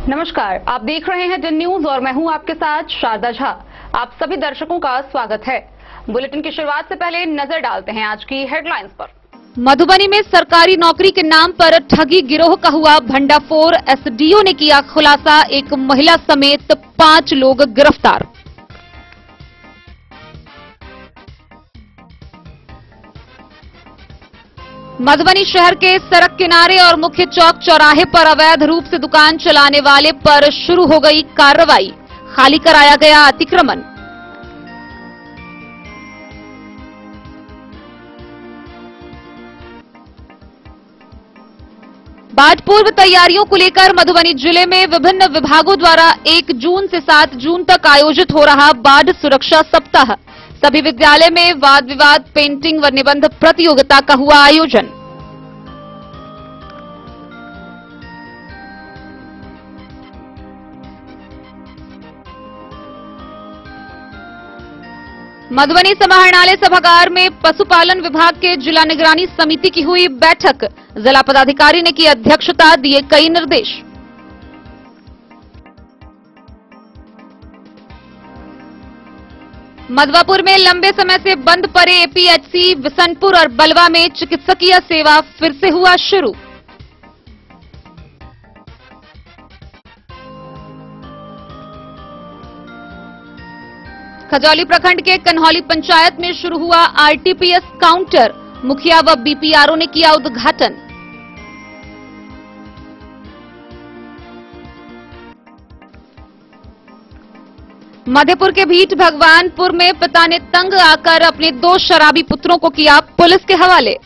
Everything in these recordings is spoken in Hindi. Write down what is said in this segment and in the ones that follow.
नमस्कार, आप देख रहे हैं डन न्यूज और मैं हूं आपके साथ शारदा झा। आप सभी दर्शकों का स्वागत है। बुलेटिन की शुरुआत से पहले नजर डालते हैं आज की हेडलाइंस पर। मधुबनी में सरकारी नौकरी के नाम पर ठगी गिरोह का हुआ भंडाफोड़। एसडीओ ने किया खुलासा, एक महिला समेत 5 लोग गिरफ्तार। मधुबनी शहर के सड़क किनारे और मुख्य चौक चौराहे पर अवैध रूप से दुकान चलाने वाले पर शुरू हो गई कार्रवाई, खाली कराया गया अतिक्रमण। बाढ़ पूर्व तैयारियों को लेकर मधुबनी जिले में विभिन्न विभागों द्वारा 1 जून से 7 जून तक आयोजित हो रहा बाढ़ सुरक्षा सप्ताह। सभी विद्यालय में वाद विवाद, पेंटिंग व निबंध प्रतियोगिता का हुआ आयोजन। मधुबनी समाहरणालय सभागार में पशुपालन विभाग के जिला निगरानी समिति की हुई बैठक। जिला पदाधिकारी ने की अध्यक्षता, दिए कई निर्देश। मधवापुर में लंबे समय से बंद पड़े एपीएचसी बिशनपुर और बलवा में चिकित्सकीय सेवा फिर से हुआ शुरू। खजौली प्रखंड के कन्हौली पंचायत में शुरू हुआ आरटीपीएस काउंटर, मुखिया व बीपीआरओ ने किया उद्घाटन। मधेपुर के भीट भगवानपुर में पिता ने तंग आकर अपने 2 शराबी पुत्रों को किया पुलिस के हवाले।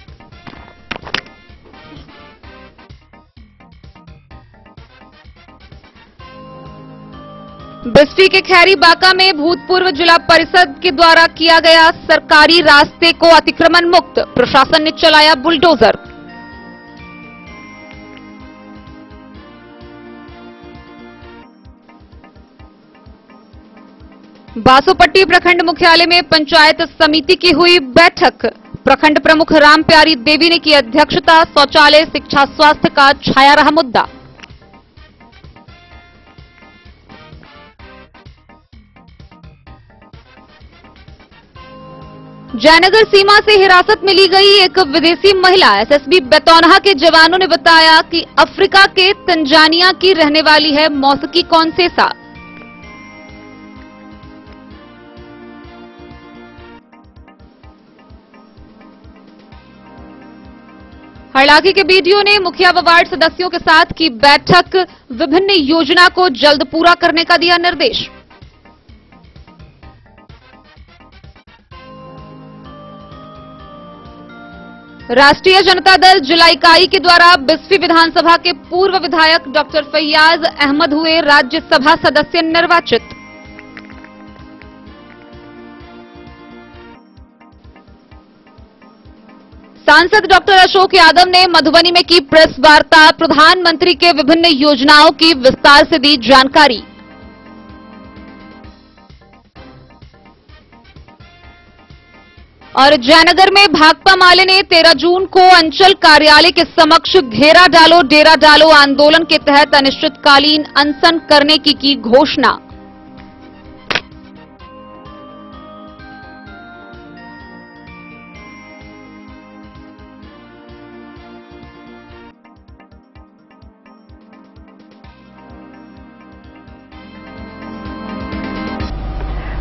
बिस्फी के खैरी बाका में भूतपूर्व जिला परिषद के द्वारा किया गया सरकारी रास्ते को अतिक्रमण मुक्त, प्रशासन ने चलाया बुलडोजर। बासोपट्टी प्रखंड मुख्यालय में पंचायत समिति की हुई बैठक। प्रखंड प्रमुख राम प्यारी देवी ने की अध्यक्षता। शौचालय, शिक्षा, स्वास्थ्य का छाया रहा मुद्दा। जयनगर सीमा से हिरासत में ली गई एक विदेशी महिला। एसएसबी बेतौनहा के जवानों ने बताया कि अफ्रीका के तंजानिया की रहने वाली है मौसकी कौनसेसा। हड़लाखी के बीडीओ ने मुखिया व वार्ड सदस्यों के साथ की बैठक। विभिन्न योजना को जल्द पूरा करने का दिया निर्देश। राष्ट्रीय जनता दल जिला इकाई के द्वारा बिस्फी विधानसभा के पूर्व विधायक डॉक्टर फैयाज अहमद हुए राज्यसभा सदस्य निर्वाचित। सांसद डॉक्टर अशोक यादव ने मधुबनी में की प्रेस वार्ता। प्रधानमंत्री के विभिन्न योजनाओं की विस्तार से दी जानकारी। और जयनगर में भाकपा माले ने 13 जून को अंचल कार्यालय के समक्ष घेरा डालो डेरा डालो आंदोलन के तहत अनिश्चितकालीन अनशन करने की घोषणा।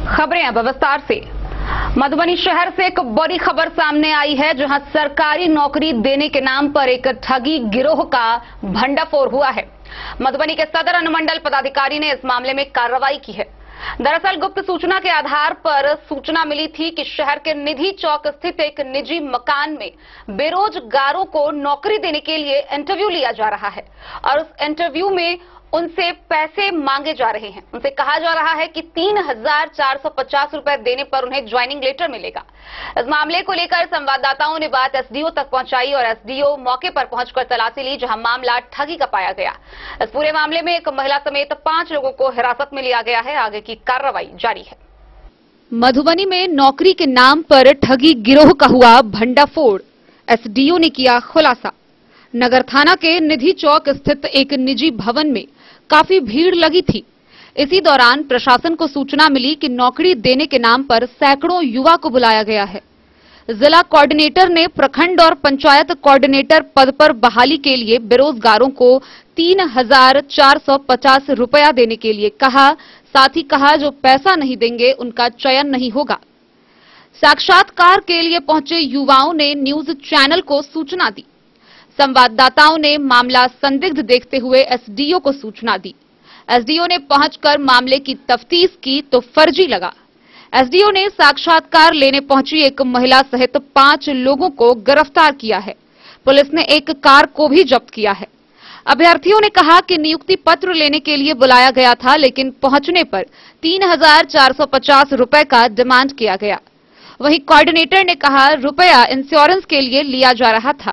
खबरें अब विस्तार से। मधुबनी शहर से एक बड़ी खबर सामने आई है, जहां सरकारी नौकरी देने के नाम पर एक ठगी गिरोह का भंडाफोड़ हुआ है। मधुबनी के सदर अनुमंडल पदाधिकारी ने इस मामले में कार्रवाई की है। दरअसल गुप्त सूचना के आधार पर सूचना मिली थी कि शहर के निधि चौक स्थित एक निजी मकान में बेरोजगारों को नौकरी देने के लिए इंटरव्यू लिया जा रहा है और उस इंटरव्यू में उनसे पैसे मांगे जा रहे हैं। उनसे कहा जा रहा है कि 3,450 रुपए देने पर उन्हें ज्वाइनिंग लेटर मिलेगा। इस मामले को लेकर संवाददाताओं ने बात एसडीओ तक पहुंचाई और एसडीओ मौके पर पहुंचकर तलाशी ली, जहां मामला ठगी का पाया गया। इस पूरे मामले में एक महिला समेत 5 लोगों को हिरासत में लिया गया है। आगे की कार्रवाई जारी है। मधुबनी में नौकरी के नाम पर ठगी गिरोह का हुआ भंडाफोड़। एसडीओ ने किया खुलासा। नगर थाना के निधि चौक स्थित एक निजी भवन में काफी भीड़ लगी थी। इसी दौरान प्रशासन को सूचना मिली कि नौकरी देने के नाम पर सैकड़ों युवा को बुलाया गया है। जिला कोऑर्डिनेटर ने प्रखंड और पंचायत कोऑर्डिनेटर पद पर बहाली के लिए बेरोजगारों को 3,450 रुपया देने के लिए कहा। साथ ही कहा जो पैसा नहीं देंगे उनका चयन नहीं होगा। साक्षात्कार के लिए पहुंचे युवाओं ने न्यूज चैनल को सूचना दी। संवाददाताओं ने मामला संदिग्ध देखते हुए एसडीओ को सूचना दी। एसडीओ ने पहुंचकर मामले की तफ्तीश की तो फर्जी लगा। एसडीओ ने साक्षात्कार लेने पहुंची एक महिला सहित 5 लोगों को गिरफ्तार किया है। पुलिस ने एक कार को भी जब्त किया है। अभ्यर्थियों ने कहा कि नियुक्ति पत्र लेने के लिए बुलाया गया था, लेकिन पहुंचने पर 3,450 रुपए का डिमांड किया गया। वहीं कोऑर्डिनेटर ने कहा रुपया इंश्योरेंस के लिए लिया जा रहा था।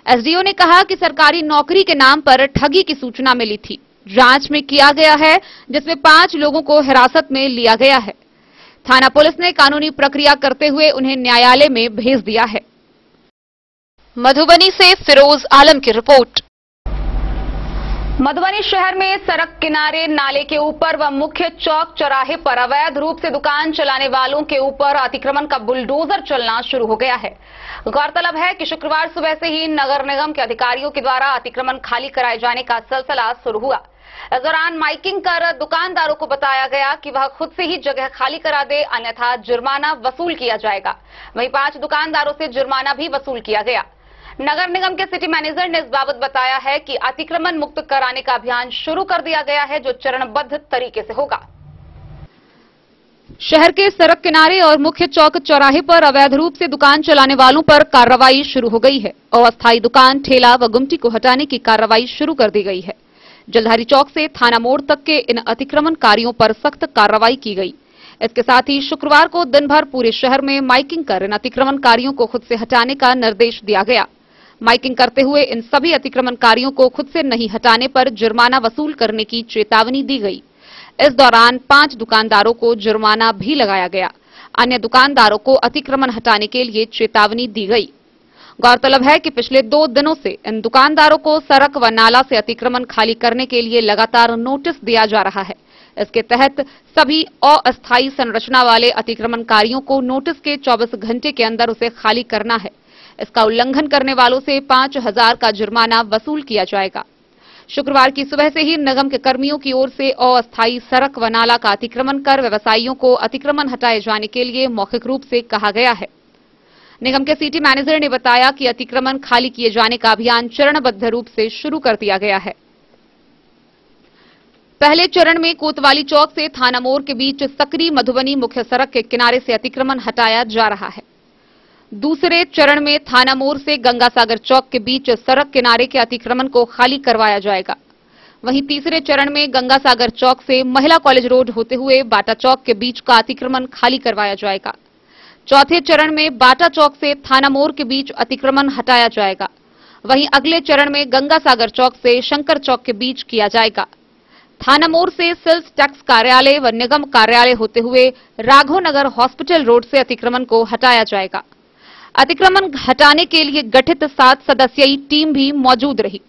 एसडीओ ने कहा कि सरकारी नौकरी के नाम पर ठगी की सूचना मिली थी। जांच में किया गया है, जिसमें 5 लोगों को हिरासत में लिया गया है। थाना पुलिस ने कानूनी प्रक्रिया करते हुए उन्हें न्यायालय में भेज दिया है। मधुबनी से फिरोज आलम की रिपोर्ट। मधुबनी शहर में सड़क किनारे, नाले के ऊपर व मुख्य चौक चौराहे पर अवैध रूप से दुकान चलाने वालों के ऊपर अतिक्रमण का बुलडोजर चलना शुरू हो गया है। गौरतलब है कि शुक्रवार सुबह से ही नगर निगम के अधिकारियों के द्वारा अतिक्रमण खाली कराए जाने का सिलसिला शुरू हुआ। इस दौरान माइकिंग कर दुकानदारों को बताया गया कि वह खुद से ही जगह खाली करा दे, अन्यथा जुर्माना वसूल किया जाएगा। वहीं 5 दुकानदारों से जुर्माना भी वसूल किया गया। नगर निगम के सिटी मैनेजर ने इस बाबत बताया है कि अतिक्रमण मुक्त कराने का अभियान शुरू कर दिया गया है, जो चरणबद्ध तरीके से होगा। शहर के सड़क किनारे और मुख्य चौक चौराहे पर अवैध रूप से दुकान चलाने वालों पर कार्रवाई शुरू हो गई है। अस्थायी दुकान, ठेला व गुमटी को हटाने की कार्रवाई शुरू कर दी गई है। जलधारी चौक से थाना मोड़ तक के इन अतिक्रमणकारियों पर सख्त कार्रवाई की गई। इसके साथ ही शुक्रवार को दिन भर पूरे शहर में माइकिंग कर इन अतिक्रमणकारियों को खुद से हटाने का निर्देश दिया गया। माइकिंग करते हुए इन सभी अतिक्रमणकारियों को खुद से नहीं हटाने पर जुर्माना वसूल करने की चेतावनी दी गई। इस दौरान 5 दुकानदारों को जुर्माना भी लगाया गया। अन्य दुकानदारों को अतिक्रमण हटाने के लिए चेतावनी दी गई। गौरतलब है कि पिछले 2 दिनों से इन दुकानदारों को सड़क व नाला से अतिक्रमण खाली करने के लिए लगातार नोटिस दिया जा रहा है। इसके तहत सभी अस्थायी संरचना वाले अतिक्रमणकारियों को नोटिस के 24 घंटे के अंदर उसे खाली करना है। इसका उल्लंघन करने वालों से 5,000 का जुर्माना वसूल किया जाएगा। शुक्रवार की सुबह से ही निगम के कर्मियों की ओर से अस्थायी सड़क व नाला का अतिक्रमण कर व्यवसायियों को अतिक्रमण हटाए जाने के लिए मौखिक रूप से कहा गया है। निगम के सिटी मैनेजर ने बताया कि अतिक्रमण खाली किए जाने का अभियान चरणबद्ध रूप से शुरू कर दिया गया है। पहले चरण में कोतवाली चौक से थाना मोड़ के बीच सकरी मधुबनी मुख्य सड़क के किनारे से अतिक्रमण हटाया जा रहा है। दूसरे चरण में थाना मोड़ से गंगासागर चौक के बीच सड़क किनारे के अतिक्रमण को खाली करवाया जाएगा। वहीं तीसरे चरण में गंगासागर चौक से महिला कॉलेज रोड होते हुए बाटा चौक के बीच का अतिक्रमण खाली करवाया जाएगा। चौथे चरण में बाटा चौक से थाना मोड़ के बीच अतिक्रमण हटाया जाएगा। वहीं अगले चरण में गंगासागर चौक से शंकर चौक के बीच किया जाएगा। थाना मोड़ से सेल्स टैक्स कार्यालय व निगम कार्यालय होते हुए राघवनगर हॉस्पिटल रोड से अतिक्रमण को हटाया जाएगा। अतिक्रमण हटाने के लिए गठित 7 सदस्यीय टीम भी मौजूद रही।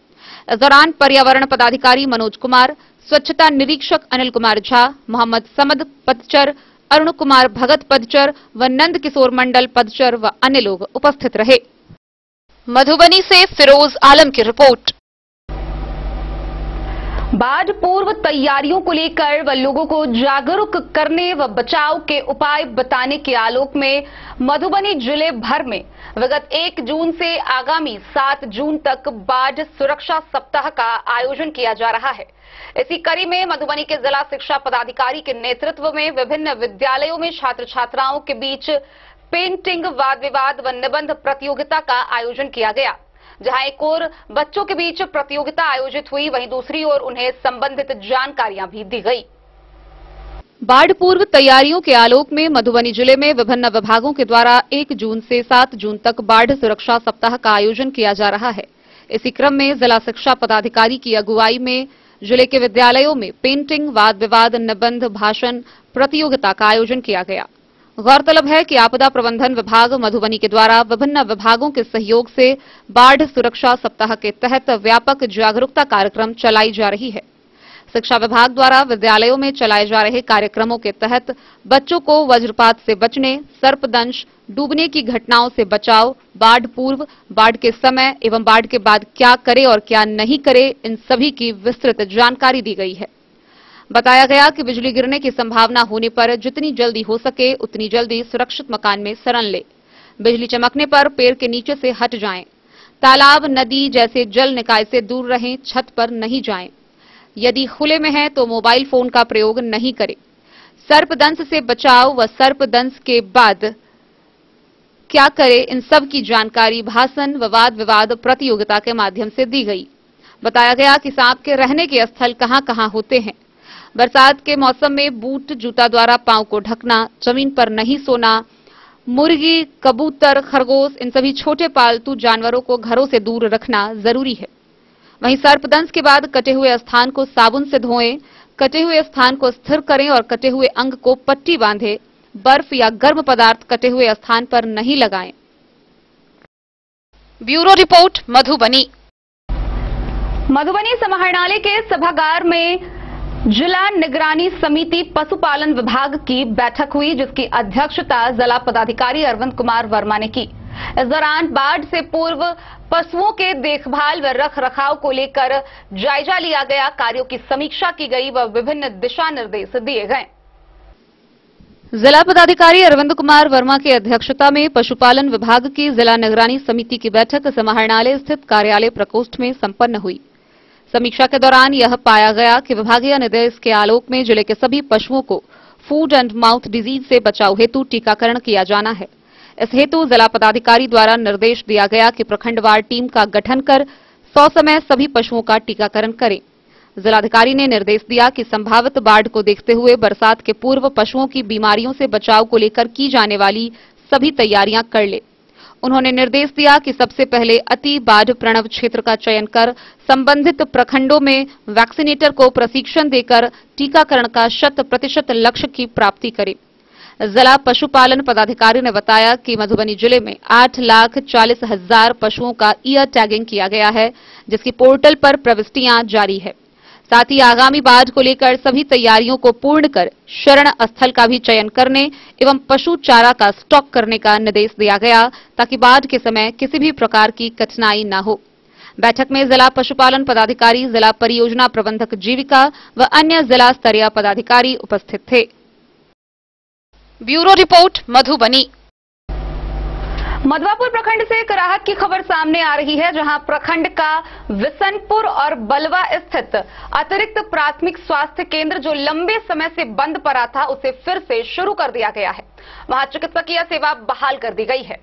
इस दौरान पर्यावरण पदाधिकारी मनोज कुमार, स्वच्छता निरीक्षक अनिल कुमार झा, मोहम्मद समद पदचर, अरुण कुमार भगत पदचर व नंद किशोर मंडल पदचर व अन्य लोग उपस्थित रहे। मधुबनी से फिरोज आलम की रिपोर्ट। बाढ़ पूर्व तैयारियों को लेकर व लोगों को जागरूक करने व बचाव के उपाय बताने के आलोक में मधुबनी जिले भर में विगत 1 जून से आगामी 7 जून तक बाढ़ सुरक्षा सप्ताह का आयोजन किया जा रहा है। इसी कड़ी में मधुबनी के जिला शिक्षा पदाधिकारी के नेतृत्व में विभिन्न विद्यालयों में छात्र छात्राओं के बीच पेंटिंग, वाद विवाद व निबंध प्रतियोगिता का आयोजन किया गया। जहां एक ओर बच्चों के बीच प्रतियोगिता आयोजित हुई, वहीं दूसरी ओर उन्हें संबंधित जानकारियां भी दी गई। बाढ़ पूर्व तैयारियों के आलोक में मधुबनी जिले में विभिन्न विभागों के द्वारा 1 जून से 7 जून तक बाढ़ सुरक्षा सप्ताह का आयोजन किया जा रहा है। इसी क्रम में जिला शिक्षा पदाधिकारी की अगुवाई में जिले के विद्यालयों में पेंटिंग, वाद विवाद, निबंध, भाषण प्रतियोगिता का आयोजन किया गया। गौरतलब है कि आपदा प्रबंधन विभाग मधुबनी के द्वारा विभिन्न विभागों के सहयोग से बाढ़ सुरक्षा सप्ताह के तहत व्यापक जागरूकता कार्यक्रम चलाई जा रही है। शिक्षा विभाग द्वारा विद्यालयों में चलाए जा रहे कार्यक्रमों के तहत बच्चों को वज्रपात से बचने, सर्पदंश, डूबने की घटनाओं से बचाव, बाढ़ पूर्व, बाढ़ के समय एवं बाढ़ के बाद क्या करे और क्या नहीं करे, इन सभी की विस्तृत जानकारी दी गई है। बताया गया कि बिजली गिरने की संभावना होने पर जितनी जल्दी हो सके उतनी जल्दी सुरक्षित मकान में शरण ले। बिजली चमकने पर पेड़ के नीचे से हट जाएं। तालाब, नदी जैसे जल निकाय से दूर रहें, छत पर नहीं जाएं। यदि खुले में है तो मोबाइल फोन का प्रयोग नहीं करें। सर्पदंश से बचाव व सर्पदंश के बाद क्या करें, इन सब की जानकारी भाषण व वाद विवाद प्रतियोगिता के माध्यम से दी गई। बताया गया कि सांप के रहने के स्थल कहां कहां होते हैं। बरसात के मौसम में बूट, जूता द्वारा पांव को ढकना, जमीन पर नहीं सोना, मुर्गी, कबूतर, खरगोश, इन सभी छोटे पालतू जानवरों को घरों से दूर रखना जरूरी है। वहीं सर्पदंश के बाद कटे हुए स्थान को साबुन से धोएं, कटे हुए स्थान को स्थिर करें और कटे हुए अंग को पट्टी बांधें। बर्फ या गर्म पदार्थ कटे हुए स्थान पर नहीं लगाएं। Bureau report, Madhubani. मधुबनी समाहरणालय के सभागार में जिला निगरानी समिति पशुपालन विभाग की बैठक हुई, जिसकी अध्यक्षता जिला पदाधिकारी अरविंद कुमार वर्मा ने की। इस दौरान बाढ़ से पूर्व पशुओं के देखभाल व रख रखाव को लेकर जायजा लिया गया, कार्यों की समीक्षा की गई व विभिन्न दिशा निर्देश दिए गए। जिला पदाधिकारी अरविंद कुमार वर्मा की अध्यक्षता में पशुपालन विभाग की जिला निगरानी समिति की बैठक समाहरणालय स्थित कार्यालय प्रकोष्ठ में संपन्न हुई। समीक्षा के दौरान यह पाया गया कि विभागीय निर्देश के आलोक में जिले के सभी पशुओं को फूड एंड माउथ डिजीज से बचाव हेतु टीकाकरण किया जाना है। इस हेतु जिला पदाधिकारी द्वारा निर्देश दिया गया कि प्रखंडवार टीम का गठन कर 100 समय सभी पशुओं का टीकाकरण करें। जिलाधिकारी ने निर्देश दिया कि संभावित बाढ़ को देखते हुए बरसात के पूर्व पशुओं की बीमारियों से बचाव को लेकर की जाने वाली सभी तैयारियां कर ले। उन्होंने निर्देश दिया कि सबसे पहले अति बाढ़ प्रणव क्षेत्र का चयन कर संबंधित प्रखंडों में वैक्सीनेटर को प्रशिक्षण देकर टीकाकरण का 100% लक्ष्य की प्राप्ति करें। जिला पशुपालन पदाधिकारी ने बताया कि मधुबनी जिले में 8,40,000 पशुओं का ईयर टैगिंग किया गया है, जिसकी पोर्टल पर प्रविष्टियां जारी है। साथ ही आगामी बाढ़ को लेकर सभी तैयारियों को पूर्ण कर शरण स्थल का भी चयन करने एवं पशु चारा का स्टॉक करने का निर्देश दिया गया, ताकि बाढ़ के समय किसी भी प्रकार की कठिनाई न हो। बैठक में जिला पशुपालन पदाधिकारी, जिला परियोजना प्रबंधक जीविका व अन्य जिला स्तरीय पदाधिकारी उपस्थित थे। Bureau report, Madhubani. मधवापुर प्रखंड से एक राहत की खबर सामने आ रही है, जहां प्रखंड का विशनपुर और बलवा स्थित अतिरिक्त प्राथमिक स्वास्थ्य केंद्र जो लंबे समय से बंद पड़ा था, उसे फिर से शुरू कर दिया गया है। वहां चिकित्सकीय सेवा बहाल कर दी गई है।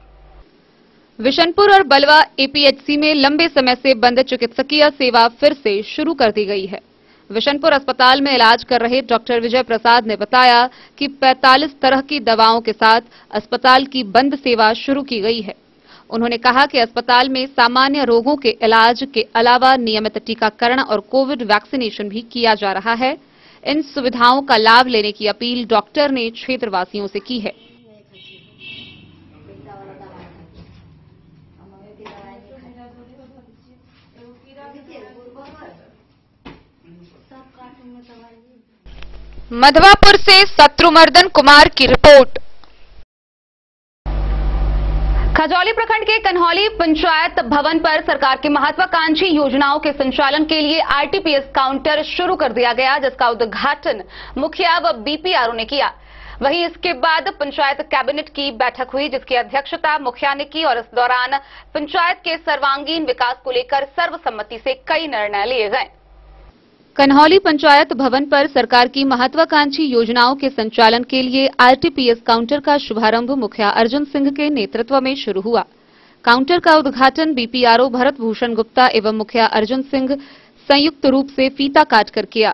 विशनपुर और बलवा एपीएचसी में लंबे समय से बंद चिकित्सकीय सेवा फिर से शुरू कर दी गई है। विशनपुर अस्पताल में इलाज कर रहे डॉक्टर विजय प्रसाद ने बताया कि 45 तरह की दवाओं के साथ अस्पताल की बंद सेवा शुरू की गई है। उन्होंने कहा कि अस्पताल में सामान्य रोगों के इलाज के अलावा नियमित टीकाकरण और कोविड वैक्सीनेशन भी किया जा रहा है। इन सुविधाओं का लाभ लेने की अपील डॉक्टर ने क्षेत्रवासियों से की है। मधवापुर से शत्रुमर्दन कुमार की रिपोर्ट। खजौली प्रखंड के कन्हौली पंचायत भवन पर सरकार की महत्वाकांक्षी योजनाओं के संचालन के लिए आरटीपीएस काउंटर शुरू कर दिया गया, जिसका उद्घाटन मुखिया व बीपीआरओ ने किया। वहीं इसके बाद पंचायत कैबिनेट की बैठक हुई, जिसकी अध्यक्षता मुखिया ने की और इस दौरान पंचायत के सर्वांगीण विकास को लेकर सर्वसम्मति से कई निर्णय लिए गए। कन्हौली पंचायत भवन पर सरकार की महत्वाकांक्षी योजनाओं के संचालन के लिए आरटीपीएस काउंटर का शुभारंभ मुखिया अर्जुन सिंह के नेतृत्व में शुरू हुआ। काउंटर का उद्घाटन बीपीआरओ भरत भूषण गुप्ता एवं मुखिया अर्जुन सिंह संयुक्त रूप से फीता काटकर किया।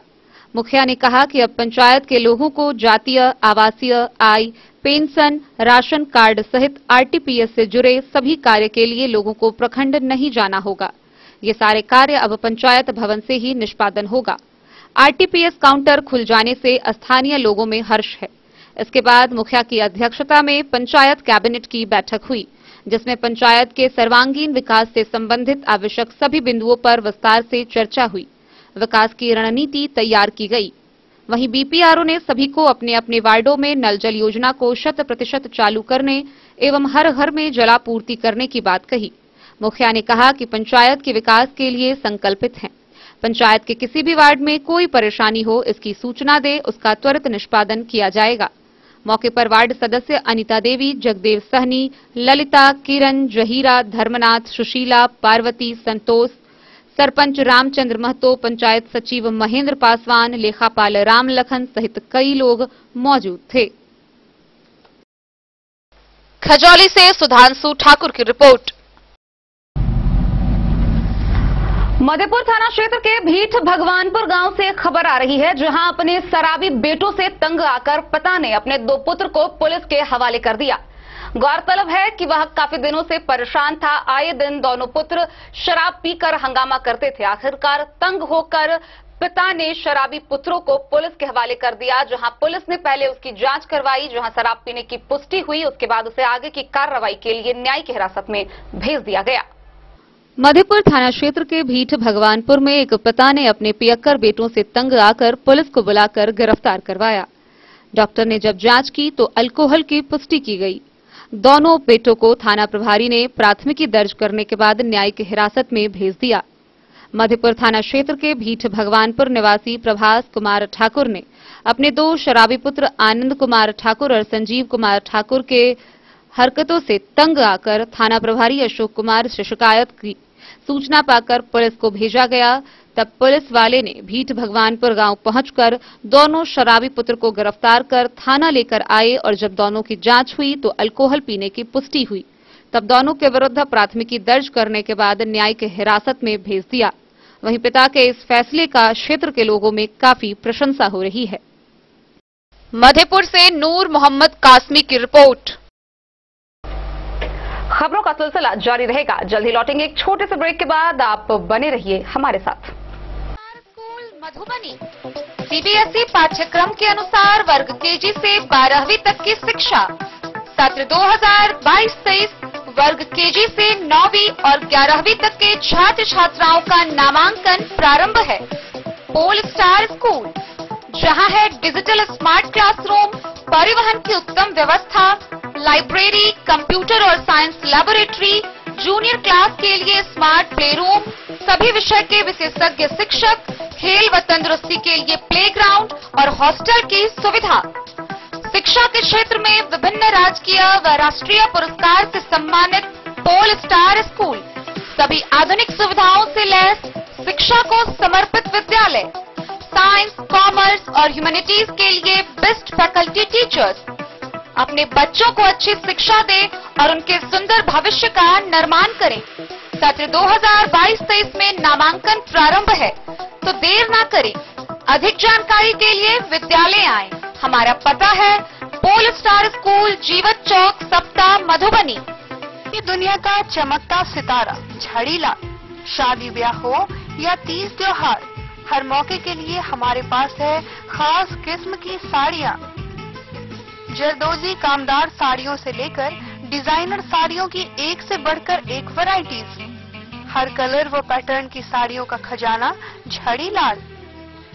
मुखिया ने कहा कि अब पंचायत के लोगों को जातीय, आवासीय, आय, पेंशन, राशन कार्ड सहित आरटीपीएस से जुड़े सभी कार्य के लिए लोगों को प्रखंड नहीं जाना होगा। ये सारे कार्य अब पंचायत भवन से ही निष्पादन होगा। आरटीपीएस काउंटर खुल जाने से स्थानीय लोगों में हर्ष है। इसके बाद मुखिया की अध्यक्षता में पंचायत कैबिनेट की बैठक हुई, जिसमें पंचायत के सर्वांगीण विकास से संबंधित आवश्यक सभी बिंदुओं पर विस्तार से चर्चा हुई। विकास की रणनीति तैयार की गई। वहीं बीपीआरओ ने सभी को अपने अपने वार्डों में नल जल योजना को 100% चालू करने एवं हर घर में जलापूर्ति करने की बात कही। मुखिया ने कहा कि पंचायत के विकास के लिए संकल्पित हैं। पंचायत के किसी भी वार्ड में कोई परेशानी हो, इसकी सूचना दे, उसका त्वरित निष्पादन किया जाएगा। मौके पर वार्ड सदस्य अनिता देवी, जगदेव सहनी, ललिता, किरण, जहीरा, धर्मनाथ, सुशीला, पार्वती, संतोष, सरपंच रामचंद्र महतो, पंचायत सचिव महेंद्र पासवान, लेखापाल राम लखन सहित कई लोग मौजूद थे। खजौली से सुधांशु ठाकुर की रिपोर्ट। मधेपुर थाना क्षेत्र के भीठ भगवानपुर गांव से खबर आ रही है, जहां अपने शराबी बेटों से तंग आकर पिता ने अपने 2 पुत्र को पुलिस के हवाले कर दिया। गौरतलब है कि वह काफी दिनों से परेशान था। आए दिन दोनों पुत्र शराब पीकर हंगामा करते थे। आखिरकार तंग होकर पिता ने शराबी पुत्रों को पुलिस के हवाले कर दिया, जहां पुलिस ने पहले उसकी जांच करवाई, जहां शराब पीने की पुष्टि हुई। उसके बाद उसे आगे की कार्रवाई के लिए न्यायिक हिरासत में भेज दिया गया। मधेपुर थाना क्षेत्र के भीठ भगवानपुर में एक पिता ने अपने पियक्कर बेटों से तंग आकर पुलिस को बुलाकर गिरफ्तार करवाया। डॉक्टर ने जब जांच की तो अल्कोहल की पुष्टि की गई। दोनों बेटों को थाना प्रभारी ने प्राथमिकी दर्ज करने के बाद न्यायिक हिरासत में भेज दिया। मधेपुर थाना क्षेत्र के भीठ भगवानपुर निवासी प्रभास कुमार ठाकुर ने अपने 2 शराबी पुत्र आनंद कुमार ठाकुर और संजीव कुमार ठाकुर के हरकतों से तंग आकर थाना प्रभारी अशोक कुमार से शिकायत की। सूचना पाकर पुलिस को भेजा गया। तब पुलिस वाले ने भीठ भगवानपुर गांव पहुंचकर दोनों शराबी पुत्र को गिरफ्तार कर थाना लेकर आए और जब दोनों की जांच हुई तो अल्कोहल पीने की पुष्टि हुई। तब दोनों के विरुद्ध प्राथमिकी दर्ज करने के बाद न्यायिक हिरासत में भेज दिया। वहीं पिता के इस फैसले का क्षेत्र के लोगों में काफी प्रशंसा हो रही है। मधेपुर से नूर मोहम्मद कासमी की रिपोर्ट। खबरों का सिलसिला जारी रहेगा। जल्द ही लौटेंगे एक छोटे से ब्रेक के बाद। आप बने रहिए हमारे साथ। स्कूल मधुबनी सीबीएसई पाठ्यक्रम के अनुसार वर्ग केजी से 12वीं तक की शिक्षा। सत्र 2022-23 वर्ग केजी से 9वीं और 11वीं तक के छात्र छात्राओं का नामांकन प्रारंभ है। पोल स्टार स्कूल, जहां है डिजिटल स्मार्ट क्लासरूम, परिवहन की उत्तम व्यवस्था, लाइब्रेरी, कंप्यूटर और साइंस लैबोरेटरी, जूनियर क्लास के लिए स्मार्ट प्ले रूम, सभी विषय के विशेषज्ञ शिक्षक, खेल व तंदुरुस्ती के लिए प्लेग्राउंड और हॉस्टल की सुविधा। शिक्षा के क्षेत्र में विभिन्न राजकीय व राष्ट्रीय पुरस्कार से सम्मानित पोल स्टार स्कूल, सभी आधुनिक सुविधाओं से लैस शिक्षा को समर्पित विद्यालय, साइंस, कॉमर्स और ह्यूमैनिटीज के लिए बेस्ट फैकल्टी टीचर्स। अपने बच्चों को अच्छी शिक्षा दें और उनके सुंदर भविष्य का निर्माण करें। सत्र 2022-23 में नामांकन प्रारंभ है, तो देर ना करें। अधिक जानकारी के लिए विद्यालय आएं। हमारा पता है पोल स्टार स्कूल, जीवत चौक, सप्ताह, मधुबनी। ये दुनिया का चमकता सितारा झड़ीलाल। शादी ब्याह हो या तीज त्योहार, हर मौके के लिए हमारे पास है खास किस्म की साड़ियाँ। जरदोजी कामदार साड़ियों से लेकर डिजाइनर साड़ियों की एक से बढ़कर एक वैरायटीज। हर कलर व पैटर्न की साड़ियों का खजाना झड़ीलाल।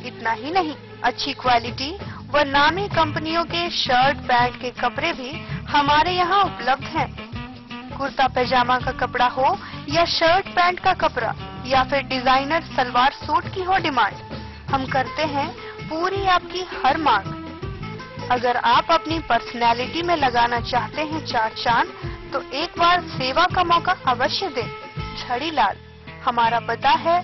इतना ही नहीं, अच्छी क्वालिटी व नामी कंपनियों के शर्ट पैंट के कपड़े भी हमारे यहाँ उपलब्ध हैं। कुर्ता पैजामा का कपड़ा हो या शर्ट पैंट का कपड़ा या फिर डिजाइनर सलवार सूट की हो डिमांड, हम करते हैं पूरी आपकी हर मांग। अगर आप अपनी पर्सनैलिटी में लगाना चाहते हैं 4 चांद, तो एक बार सेवा का मौका अवश्य दें। झड़ीलाल, हमारा पता है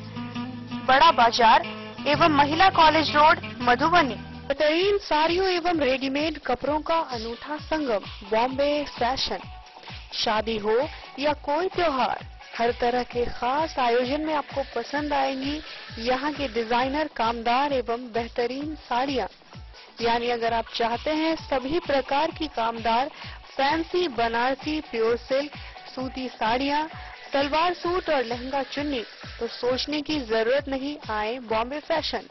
बड़ा बाजार एवं महिला कॉलेज रोड, मधुबनी। बेहतरीन साड़ियों एवं रेडीमेड कपड़ों का अनूठा संगम, बॉम्बे फैशन। शादी हो या कोई त्योहार, हर तरह के खास आयोजन में आपको पसंद आएंगी यहाँ के डिजाइनर, कामदार एवं बेहतरीन साड़ियाँ। यानी अगर आप चाहते हैं सभी प्रकार की कामदार, फैंसी, बनारसी, प्योर सिल्क, सूती साड़ियाँ, सलवार सूट और लहंगा चुन्नी, तो सोचने की जरूरत नहीं, आए बॉम्बे फैशन।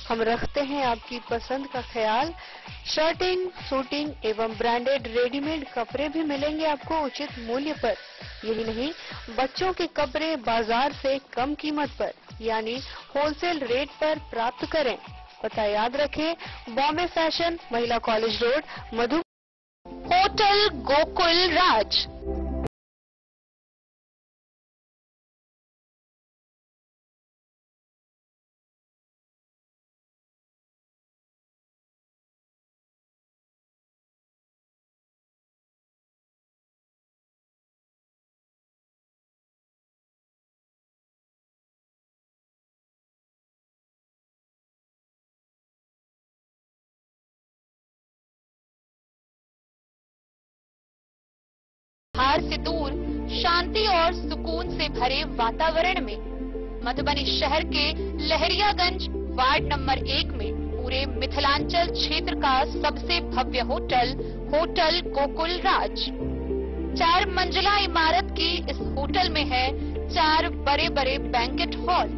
हम रखते हैं आपकी पसंद का ख्याल। शर्टिंग, सूटिंग एवं ब्रांडेड रेडीमेड कपड़े भी मिलेंगे आपको उचित मूल्य पर। यही नहीं, बच्चों के कपड़े बाजार से कम कीमत पर। यानी होलसेल रेट पर प्राप्त करें। पता याद रखें, बॉम्बे फैशन, महिला कॉलेज रोड, मधु। होटल गोकुल राज। हार से दूर, शांति और सुकून से भरे वातावरण में मधुबनी शहर के लहरियागंज वार्ड नंबर 1 में पूरे मिथिलांचल क्षेत्र का सबसे भव्य होटल होटल गोकुल राज। 4 मंजिला इमारत की इस होटल में है 4 बड़े बड़े बैंकेट हॉल,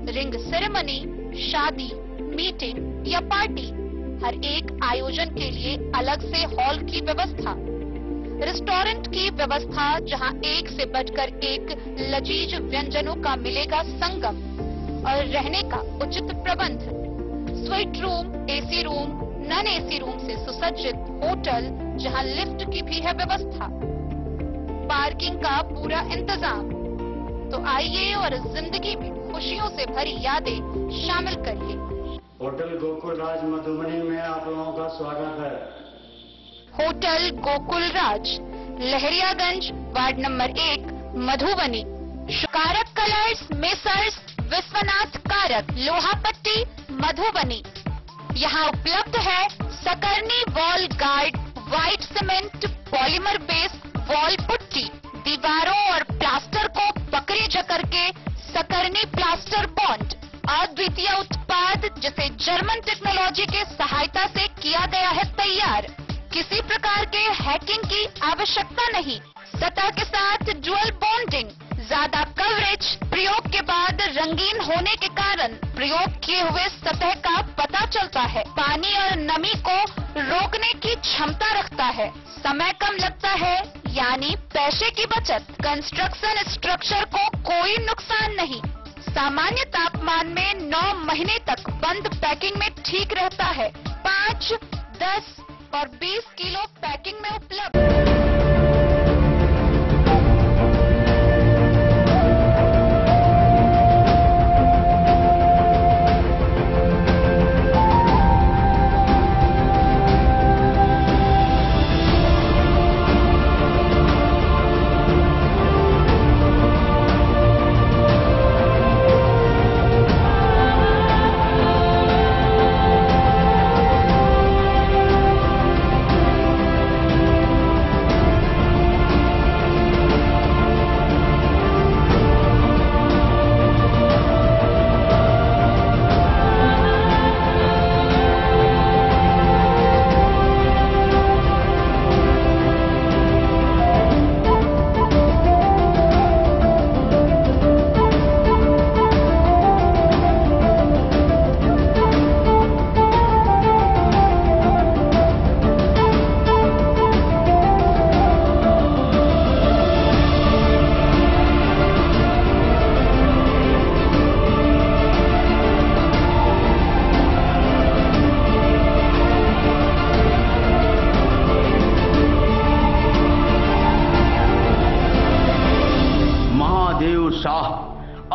रिंग सेरेमनी, शादी, मीटिंग या पार्टी, हर एक आयोजन के लिए अलग से हॉल की व्यवस्था, रेस्टोरेंट की व्यवस्था जहां एक से बढ़कर एक लजीज व्यंजनों का मिलेगा संगम, और रहने का उचित प्रबंध, suite room, AC room, non AC room से सुसज्जित होटल जहां लिफ्ट की भी है व्यवस्था, पार्किंग का पूरा इंतजाम। तो आइए और जिंदगी में खुशियों से भरी यादें शामिल करिए। होटल गोकुल राज मधुबनी में आप लोगों का स्वागत है। होटल गोकुल राज, लहरियागंज वार्ड नंबर 1, मधुबनी। कारक कलर्स, मेसर्स विश्वनाथ कारक, लोहापट्टी, मधुबनी। यहाँ उपलब्ध है सकरनी wall guard, white cement, polymer base wall putty, दीवारों और प्लास्टर को पकड़ी जकड़ के सकरनी प्लास्टर बॉन्ड, अद्वितीय उत्पाद जिसे जर्मन टेक्नोलॉजी के सहायता से किया गया है तैयार। किसी प्रकार के हैकिंग की आवश्यकता नहीं। सतह के साथ डुअल बॉन्डिंग, ज्यादा कवरेज, प्रयोग के बाद रंगीन होने के कारण प्रयोग किए हुए सतह का पता चलता है। पानी और नमी को रोकने की क्षमता रखता है। समय कम लगता है, यानी पैसे की बचत। कंस्ट्रक्शन स्ट्रक्चर को कोई नुकसान नहीं। सामान्य तापमान में 9 महीने तक बंद पैकिंग में ठीक रहता है। 5, 10 और 20 किलो पैकिंग में उपलब्ध।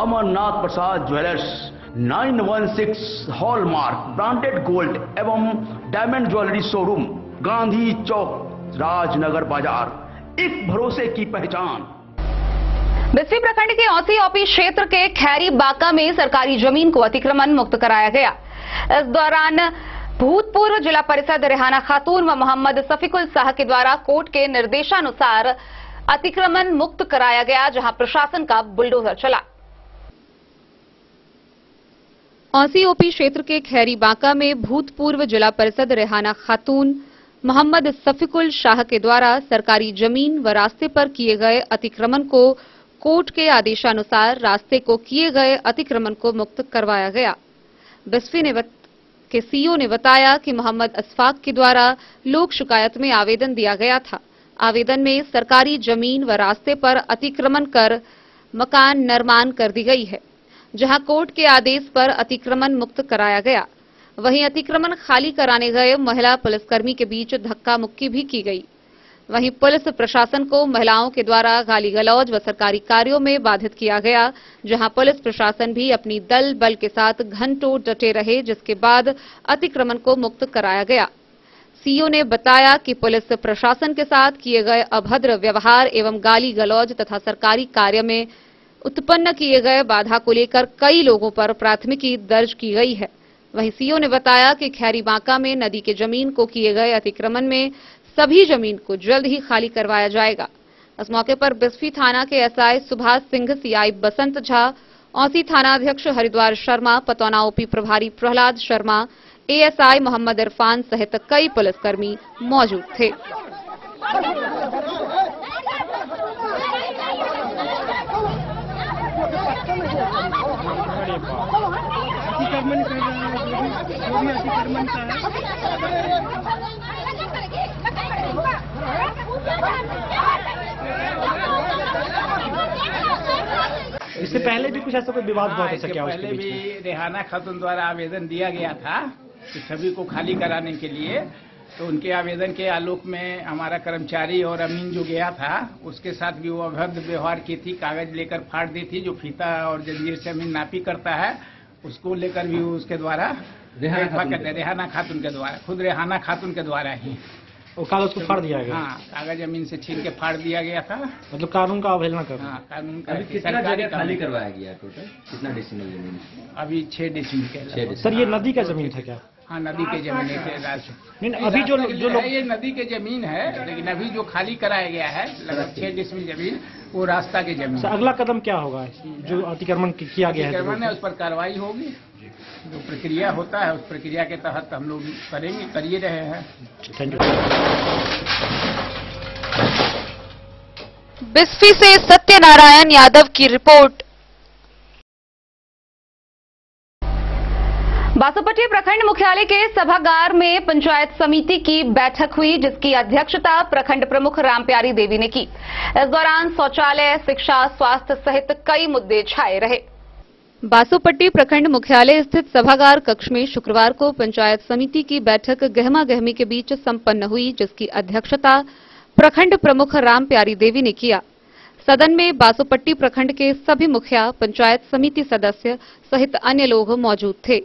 अमरनाथ प्रसाद ज्वेलर्स 916 हॉलमार्क ब्रांडेड गोल्ड एवं डायमंड ज्वेलरी शोरूम, गांधी चौक, राजनगर बाजार, एक भरोसे की पहचान। बिस्फी प्रखंड के औसी ओपी क्षेत्र के खैरी बाका में सरकारी जमीन को अतिक्रमण मुक्त कराया गया। इस दौरान भूतपूर्व जिला परिषद रेहाना खातून व मोहम्मद सफीकुल शाह के द्वारा कोर्ट के निर्देशानुसार अतिक्रमण मुक्त कराया गया, जहां प्रशासन का बुलडोजर चला। औसी ओपी क्षेत्र के खैरी बाका में भूतपूर्व जिला परिषद रेहाना खातून मोहम्मद सफीकुल शाह के द्वारा सरकारी जमीन व रास्ते पर किए गए अतिक्रमण को कोर्ट के आदेशानुसार रास्ते को किए गए अतिक्रमण को मुक्त करवाया गया। बिस्फी के सीईओ ने बताया कि मोहम्मद अशफाक के द्वारा लोक शिकायत में आवेदन दिया गया था। आवेदन में सरकारी जमीन व रास्ते पर अतिक्रमण कर मकान निर्माण कर दी गई है। जहां कोर्ट के आदेश पर अतिक्रमण मुक्त कराया गया। वहीं अतिक्रमण खाली कराने गए महिला पुलिसकर्मी के बीच धक्का मुक्की भी की गई। वहीं पुलिस प्रशासन को महिलाओं के द्वारा गाली गलौज व सरकारी कार्यों में बाधित किया गया, जहां पुलिस प्रशासन भी अपनी दल बल के साथ घंटों डटे रहे, जिसके बाद अतिक्रमण को मुक्त कराया गया। सीओ ने बताया कि पुलिस प्रशासन के साथ किए गए अभद्र व्यवहार एवं गाली गलौज तथा सरकारी कार्य में उत्पन्न किए गए बाधा को लेकर कई लोगों पर प्राथमिकी दर्ज की गई है। वहीं सीओ ने बताया कि खैरी बांका में नदी के जमीन को किए गए अतिक्रमण में सभी जमीन को जल्द ही खाली करवाया जाएगा। इस मौके पर बिस्फी थाना के एसआई सुभाष सिंह, सीआई बसंत झा, औसी थानाध्यक्ष हरिद्वार शर्मा, पतौना ओपी प्रभारी प्रहलाद शर्मा, एएसआई मोहम्मद इरफान सहित कई पुलिसकर्मी मौजूद थे। इससे पहले भी कुछ ऐसा कोई विवाद हुआ था क्या? पहले भी रेहाना खातून द्वारा आवेदन दिया गया था कि सभी को खाली कराने के लिए, तो उनके आवेदन के आलोक में हमारा कर्मचारी और अमीन जो गया था उसके साथ भी वो अभद्र व्यवहार की थी। कागज लेकर फाड़ दी थी, जो फीता और जंजीर से अमीन नापी करता है उसको लेकर भी उसके द्वारा रेहाना खातून के द्वारा, खुद रेहाना खातून के द्वारा ही वो कागज को फाड़ दिया गया। हाँ, कागज जमीन से छीन के फाड़ दिया गया था। मतलब कानून का अवहेलना कर। हाँ, कानून का। अभी कितना जगह खाली करवाया गया? टोटल कितना डेसिमल जमीन? अभी 6 डेसिमल। सर ये नदी का जमीन था क्या? हाँ, नदी के जमीन है। नहीं, अभी जो लोग ये नदी के जमीन है, लेकिन अभी जो खाली कराया गया है लगभग 6 डेसिमल जमीन, वो रास्ता के जमीन। अगला कदम क्या होगा? जो अतिक्रमण किया गया है उस पर कार्रवाई होगी। जो प्रक्रिया होता है उस प्रक्रिया के तहत हम लोग करेंगे, करिए रहे हैं। Thank you. बिस्फी से सत्यनारायण यादव की रिपोर्ट। बासोपट्टी प्रखंड मुख्यालय के सभागार में पंचायत समिति की बैठक हुई, जिसकी अध्यक्षता प्रखंड प्रमुख रामप्यारी देवी ने की। इस दौरान शौचालय, शिक्षा, स्वास्थ्य सहित कई मुद्दे छाए रहे। बासोपट्टी प्रखंड मुख्यालय स्थित सभागार कक्ष में शुक्रवार को पंचायत समिति की बैठक गहमा गहमी के बीच संपन्न हुई, जिसकी अध्यक्षता प्रखंड प्रमुख रामप्यारी देवी ने किया। सदन में बासोपट्टी प्रखंड के सभी मुखिया, पंचायत समिति सदस्य सहित अन्य लोग मौजूद थे।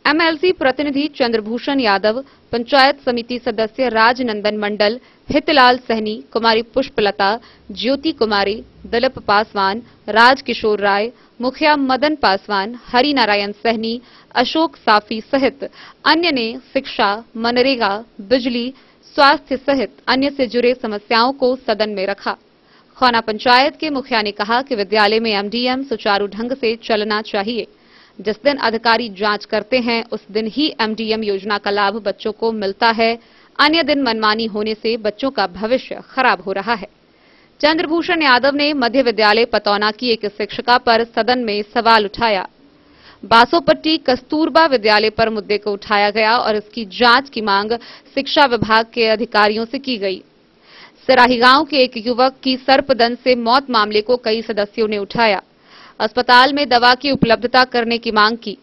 एमएलसी प्रतिनिधि चंद्रभूषण यादव, पंचायत समिति सदस्य राजनंदन मंडल, हितलाल सहनी, कुमारी पुष्पलता, ज्योति कुमारी, दिलीप पासवान, राजकिशोर राय, मुखिया मदन पासवान, हरिनारायण सहनी, अशोक साफी सहित अन्य ने शिक्षा, मनरेगा, बिजली, स्वास्थ्य सहित अन्य से जुड़े समस्याओं को सदन में रखा। खौना पंचायत के मुखिया ने कहा कि विद्यालय में एमडीएम सुचारू ढंग से चलना चाहिए। जिस दिन अधिकारी जांच करते हैं उस दिन ही एमडीएम योजना का लाभ बच्चों को मिलता है, अन्य दिन मनमानी होने से बच्चों का भविष्य खराब हो रहा है। चंद्रभूषण यादव ने मध्य विद्यालय पतौना की एक शिक्षिका पर सदन में सवाल उठाया। बासोपट्टी कस्तूरबा विद्यालय पर मुद्दे को उठाया गया और इसकी जांच की मांग शिक्षा विभाग के अधिकारियों से की गई। सिराही गांव के एक युवक की सर्पदंश से मौत मामले को कई सदस्यों ने उठाया। अस्पताल में दवा की उपलब्धता करने की मांग की।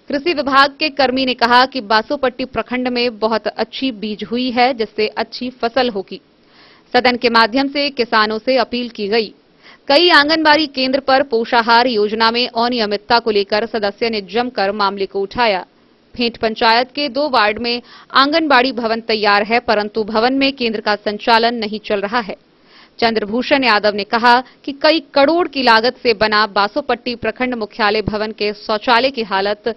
कृषि विभाग के कर्मी ने कहा कि बासोपट्टी प्रखंड में बहुत अच्छी बीज हुई है, जिससे अच्छी फसल होगी। सदन के माध्यम से किसानों से अपील की गई। कई आंगनबाड़ी केंद्र पर पोषाहार योजना में अनियमितता को लेकर सदस्य ने जमकर मामले को उठाया। फेंट पंचायत के 2 वार्ड में आंगनबाड़ी भवन तैयार है, परंतु भवन में केंद्र का संचालन नहीं चल रहा है। चंद्रभूषण यादव ने कहा कि कई करोड़ की लागत से बना बासोपट्टी प्रखंड मुख्यालय भवन के शौचालय की हालत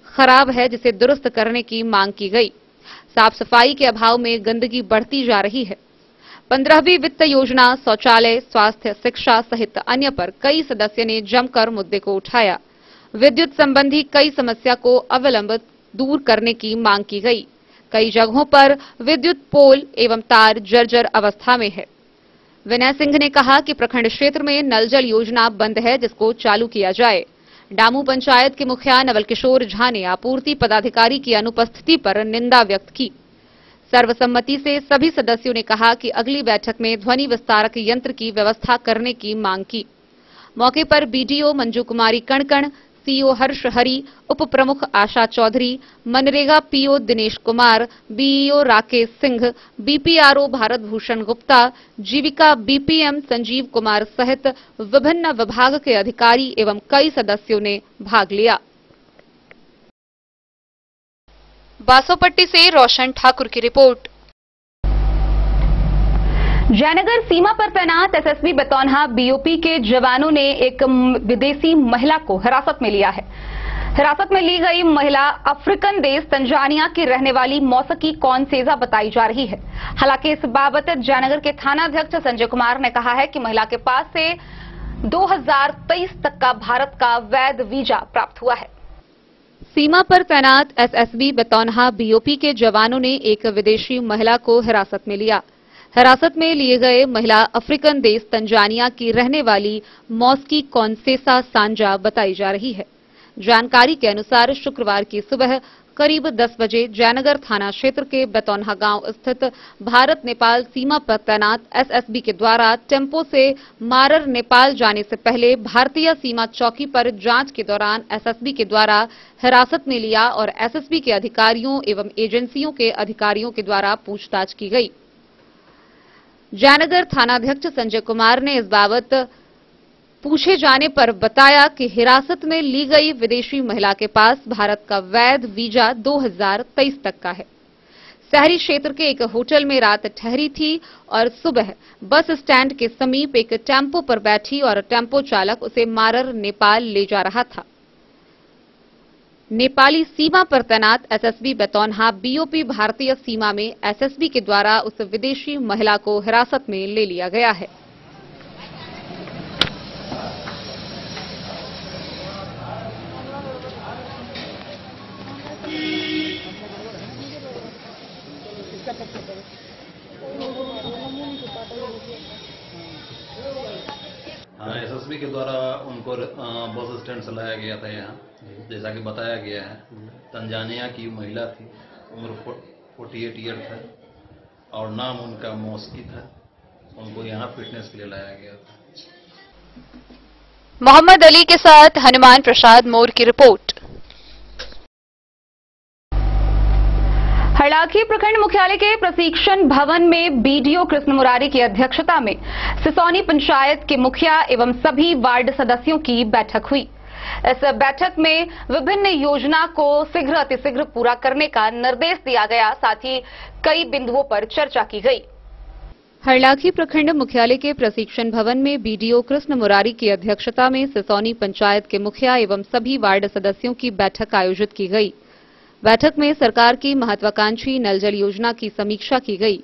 खराब है, जिसे दुरुस्त करने की मांग की गई। साफ सफाई के अभाव में गंदगी बढ़ती जा रही है। 15वीं वित्त योजना, शौचालय, स्वास्थ्य, शिक्षा सहित अन्य पर कई सदस्य ने जमकर मुद्दे को उठाया। विद्युत संबंधी कई समस्या को अविलंब दूर करने की मांग की गई। कई जगहों पर विद्युत पोल एवं तार जर्जर अवस्था में है। विनय सिंह ने कहा कि प्रखंड क्षेत्र में नल जल योजना बंद है, जिसको चालू किया जाए। डामू पंचायत के मुखिया नवल किशोर झा ने आपूर्ति पदाधिकारी की अनुपस्थिति पर निंदा व्यक्त की। सर्वसम्मति से सभी सदस्यों ने कहा कि अगली बैठक में ध्वनि विस्तारक यंत्र की व्यवस्था करने की मांग की। मौके पर बीडीओ मंजू कुमारी कणकण, सीओ हर्ष हरि, उप प्रमुख Asha Chaudhary, MNREGA PO Dinesh Kumar, BEO Rakesh Singh, BPRO Bharat Bhushan Gupta, Jeevika BPM Sanjeev Kumar सहित विभिन्न विभाग के अधिकारी एवं कई सदस्यों ने भाग लिया। बासोपट्टी से रोशन ठाकुर की रिपोर्ट। जयनगर सीमा पर तैनात एसएसबी बतौनहा बीओपी के जवानों ने एक विदेशी महिला को हिरासत में लिया है। हिरासत में ली गई महिला अफ्रीकन देश तंजानिया की रहने वाली मौसकी कौनसेजा बताई जा रही है। हालांकि इस बाबत जयनगर के थानाध्यक्ष संजय कुमार ने कहा है कि महिला के पास से 2023 तक का भारत का वैध वीजा प्राप्त हुआ है। सीमा पर तैनात एसएसबी बतौनहा बीओपी के जवानों ने एक विदेशी महिला को हिरासत में लिया। हिरासत में लिए गए महिला अफ्रीकन देश तंजानिया की रहने वाली मौसकी कौनसेसा सांजा बताई जा रही है। जानकारी के अनुसार शुक्रवार की सुबह करीब 10 बजे जयनगर थाना क्षेत्र के बतौनहा गांव स्थित भारत नेपाल सीमा पर तैनात एसएसबी के द्वारा टेम्पो से मारर नेपाल जाने से पहले भारतीय सीमा चौकी पर जांच के दौरान एसएसबी के द्वारा हिरासत में लिया और एसएसबी के अधिकारियों एवं एजेंसियों के अधिकारियों के द्वारा पूछताछ की गई। जयनगर थानाध्यक्ष संजय कुमार ने इस बाबत पूछे जाने पर बताया कि हिरासत में ली गई विदेशी महिला के पास भारत का वैध वीजा 2023 तक का है। शहरी क्षेत्र के एक होटल में रात ठहरी थी और सुबह बस स्टैंड के समीप एक टेम्पो पर बैठी और टेम्पो चालक उसे मारर नेपाल ले जा रहा था। नेपाली सीमा पर तैनात एसएसबी बतौनहा बीओपी भारतीय सीमा में एसएसबी के द्वारा उस विदेशी महिला को हिरासत में ले लिया गया है। एसएसबी के द्वारा उनको बस स्टैंड से लाया गया था यहाँ, जैसा कि बताया गया है। तंजानिया की महिला थी, उम्र 48 ईयर था और नाम उनका मौसकी था। उनको यहाँ फिटनेस के लिए लाया गया था। मोहम्मद अली के साथ हनुमान प्रसाद मोर की रिपोर्ट। हरलाखी प्रखंड मुख्यालय के प्रशिक्षण भवन में बीडीओ कृष्ण मुरारी की अध्यक्षता में सिसौनी पंचायत के मुखिया एवं सभी वार्ड सदस्यों की बैठक हुई। इस बैठक में विभिन्न योजना को शीघ्र अतिशीघ्र पूरा करने का निर्देश दिया गया, साथ ही कई बिंदुओं पर चर्चा की गई। हरलाखी प्रखंड मुख्यालय के प्रशिक्षण भवन में बीडीओ कृष्ण मुरारी की अध्यक्षता में सिसौनी पंचायत के मुखिया एवं सभी वार्ड सदस्यों की बैठक आयोजित की गई। बैठक में सरकार की महत्वाकांक्षी नल जल योजना की समीक्षा की गई।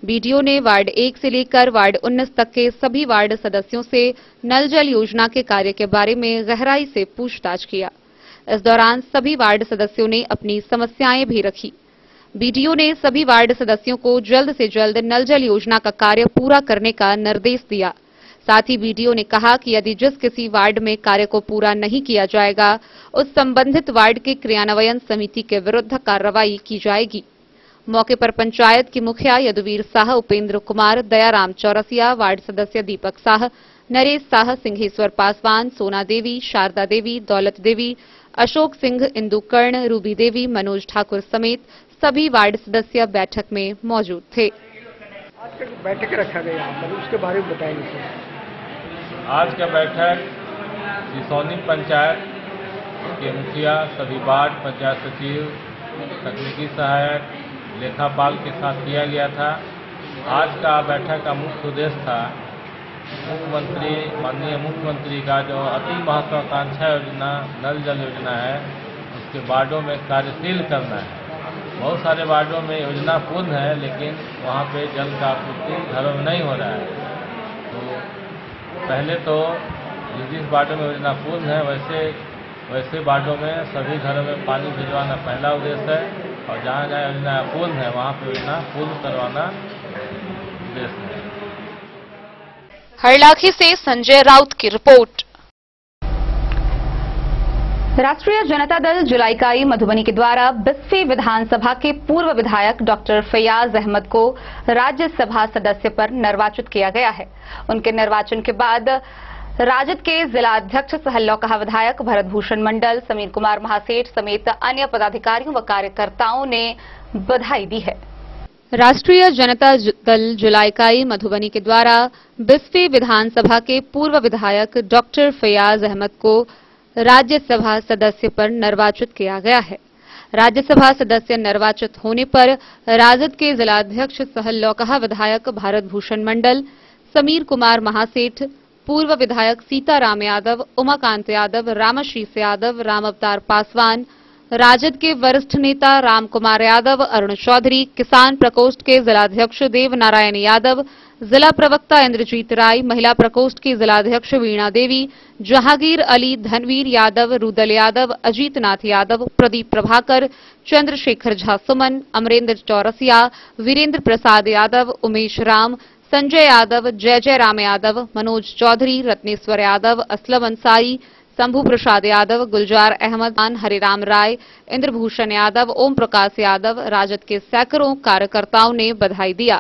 बीडीओ ने वार्ड 1 से लेकर वार्ड 19 तक के सभी वार्ड सदस्यों से नल जल योजना के कार्य के बारे में गहराई से पूछताछ किया। इस दौरान सभी वार्ड सदस्यों ने अपनी समस्याएं भी रखी। बीडीओ ने सभी वार्ड सदस्यों को जल्द से जल्द नल जल योजना का कार्य पूरा करने का निर्देश दिया। साथ ही बीडीओ ने कहा कि यदि जिस किसी वार्ड में कार्य को पूरा नहीं किया जाएगा, उस संबंधित वार्ड के क्रियान्वयन समिति के विरुद्ध कार्रवाई की जाएगी। मौके पर पंचायत की मुखिया यदुवीर शाह, उपेंद्र कुमार, दयाराम चौरसिया, वार्ड सदस्य दीपक शाह, नरेश शाह, सिंहेश्वर पासवान, सोना देवी, शारदा देवी, दौलत देवी, अशोक सिंह, इंदु कर्ण, रूबी देवी, मनोज ठाकुर समेत सभी वार्ड सदस्य बैठक में मौजूद थे। आज का बैठक रखा गया यहाँ पर, उसके बारे में बताएंगे। आज का बैठक सिसौनी पंचायत के मुखिया, सभी वार्ड, पंचायत सचिव, तकनीकी सहायक, लेखापाल के साथ किया गया था। आज का बैठक का मुख्य उद्देश्य था मुख्यमंत्री, माननीय मुख्यमंत्री का जो अति महत्वाकांक्षा योजना नल जल योजना है, उसके वार्डों में कार्यशील करना है। बहुत सारे वार्डों में योजना पूर्ण है, लेकिन वहाँ पे जल का आपूर्ति घरों में नहीं हो रहा है। तो पहले तो जिस वार्डों में योजना पूर्ण है, वैसे वार्डों में सभी घरों में पानी भिजवाना पहला उद्देश्य है, और जहाँ जहाँ योजना पूर्ण है वहाँ पे योजना पूर्ण करवाना उद्देश्य है। हरलाखी से संजय राउत की रिपोर्ट। राष्ट्रीय जनता दल जुलाइकाई मधुबनी के द्वारा 20वीं विधानसभा के पूर्व विधायक डॉक्टर फैयाज अहमद को राज्यसभा सदस्य पर निर्वाचित किया गया है। उनके निर्वाचन के बाद राजद के जिला अध्यक्ष सह लौकहा विधायक भरत भूषण मंडल, समीर कुमार महासेठ समेत अन्य पदाधिकारियों व कार्यकर्ताओं ने बधाई दी है। राष्ट्रीय जनता दल जुला इकाई मधुबनी के द्वारा बिस्फी विधानसभा के पूर्व विधायक डॉक्टर फैयाज अहमद को राज्यसभा सदस्य पर निर्वाचित किया गया है। राज्यसभा सदस्य निर्वाचित होने पर राजद के जिलाध्यक्ष सह लौकहा विधायक भारत भूषण मंडल, समीर कुमार महासेठ, पूर्व विधायक सीताराम यादव, उमाकांत यादव, रामाशीष यादव, राम अवतार पासवान, राजद के वरिष्ठ नेता राम कुमार यादव, अरुण चौधरी, किसान प्रकोष्ठ के जिलाध्यक्ष देव नारायण यादव, जिला प्रवक्ता इंद्रजीत राय, महिला प्रकोष्ठ की जिलाध्यक्ष वीणा देवी, जहांगीर अली, धनवीर यादव, रुदल यादव, अजीत नाथ यादव, प्रदीप प्रभाकर, चंद्रशेखर झा सुमन, अमरेंद्र चौरसिया, वीरेंद्र प्रसाद यादव, उमेश राम, संजय यादव, जय जय राम यादव, मनोज चौधरी, रत्नेश्वर यादव, असलम अंसारी, शंभू प्रसाद यादव, गुलजार अहमद खान, हरिराम राय, इंद्रभूषण यादव, ओम प्रकाश यादव, राजद के सैकड़ों कार्यकर्ताओं ने बधाई दिया।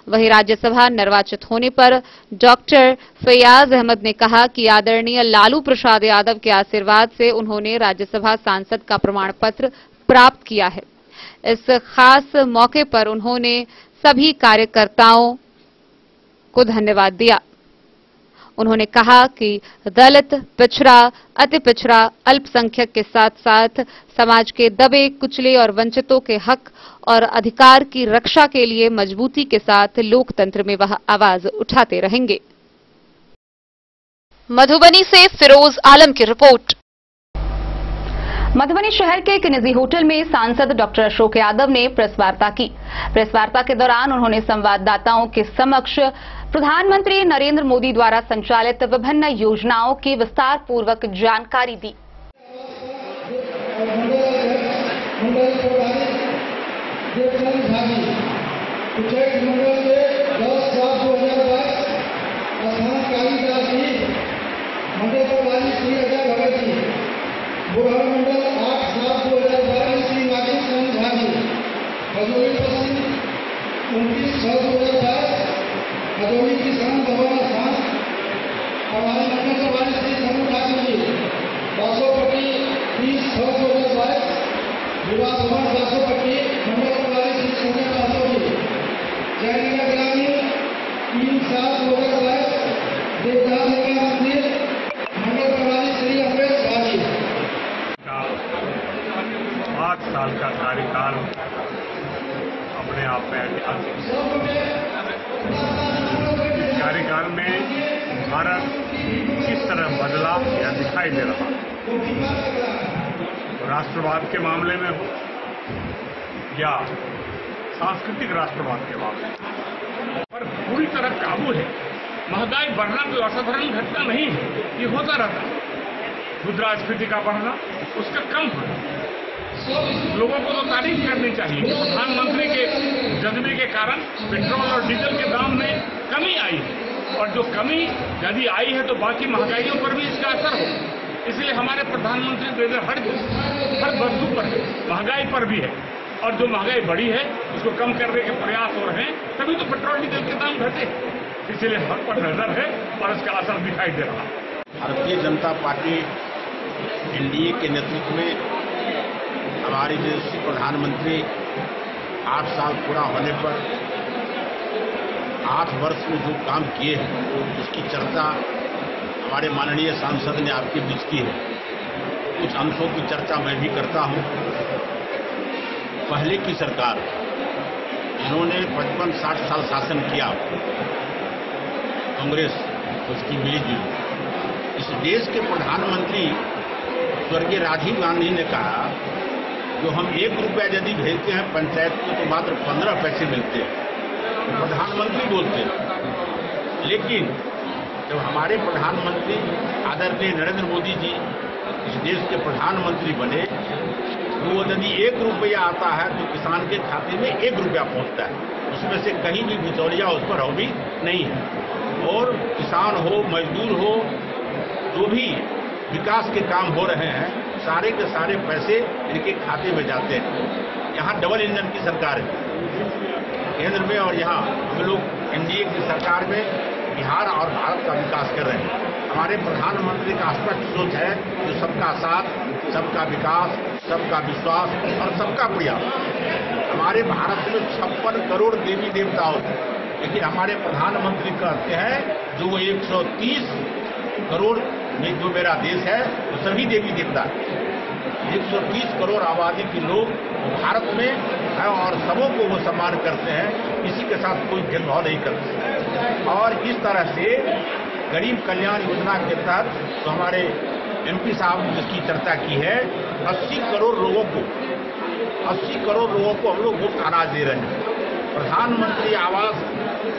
वहीं राज्यसभा निर्वाचित होने पर डॉक्टर फैयाज अहमद ने कहा कि आदरणीय लालू प्रसाद यादव के आशीर्वाद से उन्होंने राज्यसभा सांसद का प्रमाण पत्र प्राप्त किया है। इस खास मौके पर उन्होंने सभी कार्यकर्ताओं को धन्यवाद दिया। उन्होंने कहा कि दलित, पिछड़ा, अति पिछड़ा, अल्पसंख्यक के साथ साथ समाज के दबे, कुचले और वंचितों के हक और अधिकार की रक्षा के लिए मजबूती के साथ लोकतंत्र में वह आवाज उठाते रहेंगे। मधुबनी से फिरोज आलम की रिपोर्ट। मधुबनी शहर के एक निजी होटल में सांसद डॉक्टर अशोक यादव ने प्रेस वार्ता की। प्रेस वार्ता के दौरान उन्होंने संवाददाताओं के समक्ष प्रधानमंत्री नरेंद्र मोदी द्वारा संचालित विभिन्न योजनाओं की विस्तार पूर्वक जानकारी दी। भदोही किसान भवन स्थान हमारे नगर सवारी श्री समूह ठाकुर जी 500 30/6/2022 विवाह भवन 500 मंडल सवारी श्री संजय ठाकुर जी जयनगर ग्रामीण 3/7/2022 देवदास मंदिर मंडल सवारी श्री अमरेश भाजी। 5 साल का कार्यकाल अपने आप में ऐतिहासिक कार्यकाल में भारत किस तरह बदला या दिखाई दे रहा, राष्ट्रवाद के मामले में हो या सांस्कृतिक राष्ट्रवाद के मामले में, पर पूरी तरह काबू है। महंगाई बढ़ना कोई असाधारण घटना नहीं है, ये होता रहता है। मुद्रास्फीति का बढ़ना, उसका कम होना, लोगों को तो तारीफ करनी चाहिए कि प्रधानमंत्री के जज्बे के कारण पेट्रोल और डीजल के दाम में कमी आई है, और जो कमी यदि आई है तो बाकी महंगाइयों पर भी इसका असर हो। इसलिए हमारे प्रधानमंत्री की नजर हर वस्तु पर है, महंगाई पर भी है, और जो महंगाई बढ़ी है उसको कम करने के प्रयास हो रहे हैं, तभी तो पेट्रोल डीजल के दाम घटे। इसलिए हर पर नजर है और इसका असर दिखाई दे रहा है। भारतीय जनता पार्टी एनडीए के नेतृत्व में हमारे यशस्वी प्रधानमंत्री 8 साल पूरा होने पर 8 वर्ष में जो काम किए हैं उसकी चर्चा हमारे माननीय सांसद ने आपके बीच की है। कुछ अंशों की चर्चा मैं भी करता हूं। पहले की सरकार जिन्होंने 55-60 साल शासन किया, कांग्रेस उसकी मिलीजुली, इस देश के प्रधानमंत्री स्वर्गीय राजीव गांधी ने कहा जो हम 1 रुपया यदि भेजते हैं पंचायत को तो मात्र 15 पैसे मिलते हैं, तो प्रधानमंत्री बोलते हैं। लेकिन जब हमारे प्रधानमंत्री आदरणीय नरेंद्र मोदी जी इस देश के प्रधानमंत्री बने तो वो यदि 1 रुपया आता है तो किसान के खाते में 1 रुपया पहुंचता है, उसमें से कहीं भी बिचौलिया उस पर हावी नहीं है। और किसान हो, मजदूर हो, जो भी विकास के काम हो रहे हैं सारे के सारे पैसे इनके खाते में जाते हैं। यहाँ डबल इंजन की सरकार है केंद्र में, और यहाँ हम लोग एनडीए की सरकार में बिहार और भारत का विकास कर रहे हैं। हमारे प्रधानमंत्री का स्पष्ट सोच है जो सबका साथ, सबका विकास, सबका विश्वास और सबका प्रयास। हमारे भारत में 56 करोड़ देवी देवताओं थे, लेकिन हमारे प्रधानमंत्री कहते हैं जो 130 करोड़ में जो मेरा देश है वो सभी देवी देवता है। 130 करोड़ आबादी के लोग भारत में है और सबों को वो सम्मान करते हैं, किसी के साथ कोई भेदभाव नहीं करते। और इस तरह से गरीब कल्याण योजना के तहत तो हमारे एमपी साहब ने जिसकी चर्चा की है, 80 करोड़ लोगों को हम लोग मुफ्त अनाज दे रहे हैं। प्रधानमंत्री आवास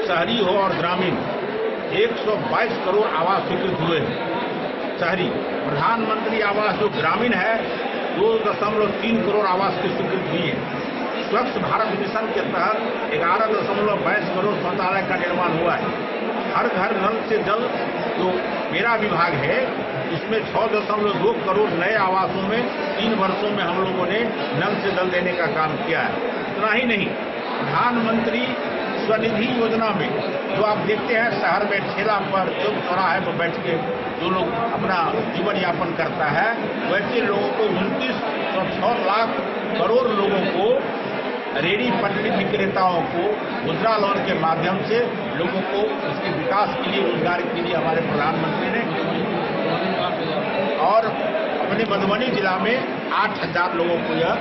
शहरी हो और ग्रामीण 122 करोड़ आवास स्वीकृत हुए हैं शहरी। प्रधानमंत्री आवास जो ग्रामीण है 2.3 करोड़ आवास की स्वीकृत हुई है। स्वच्छ भारत मिशन के तहत 11.22 करोड़ शौचालय का निर्माण हुआ है। हर घर नल से जल जो मेरा विभाग है इसमें 6.2 करोड़ नए आवासों में 3 वर्षों में हम लोगों ने नल से जल देने का काम किया है। इतना ही नहीं, प्रधानमंत्री स्वनिधि योजना में जो आप देखते हैं शहर में ठेला पर चौक चौराहे पर बैठ के जो लोग अपना जीवन यापन करता है, वैसे लोगों को 29.6 लाख करोड़ लोगों को, रेडी पटरी विक्रेताओं को मुद्रा लोन के माध्यम से लोगों को इसके विकास के लिए, रोजगार के लिए हमारे प्रधानमंत्री ने, और अपने मधुबनी जिला में 8,000 लोगों को यह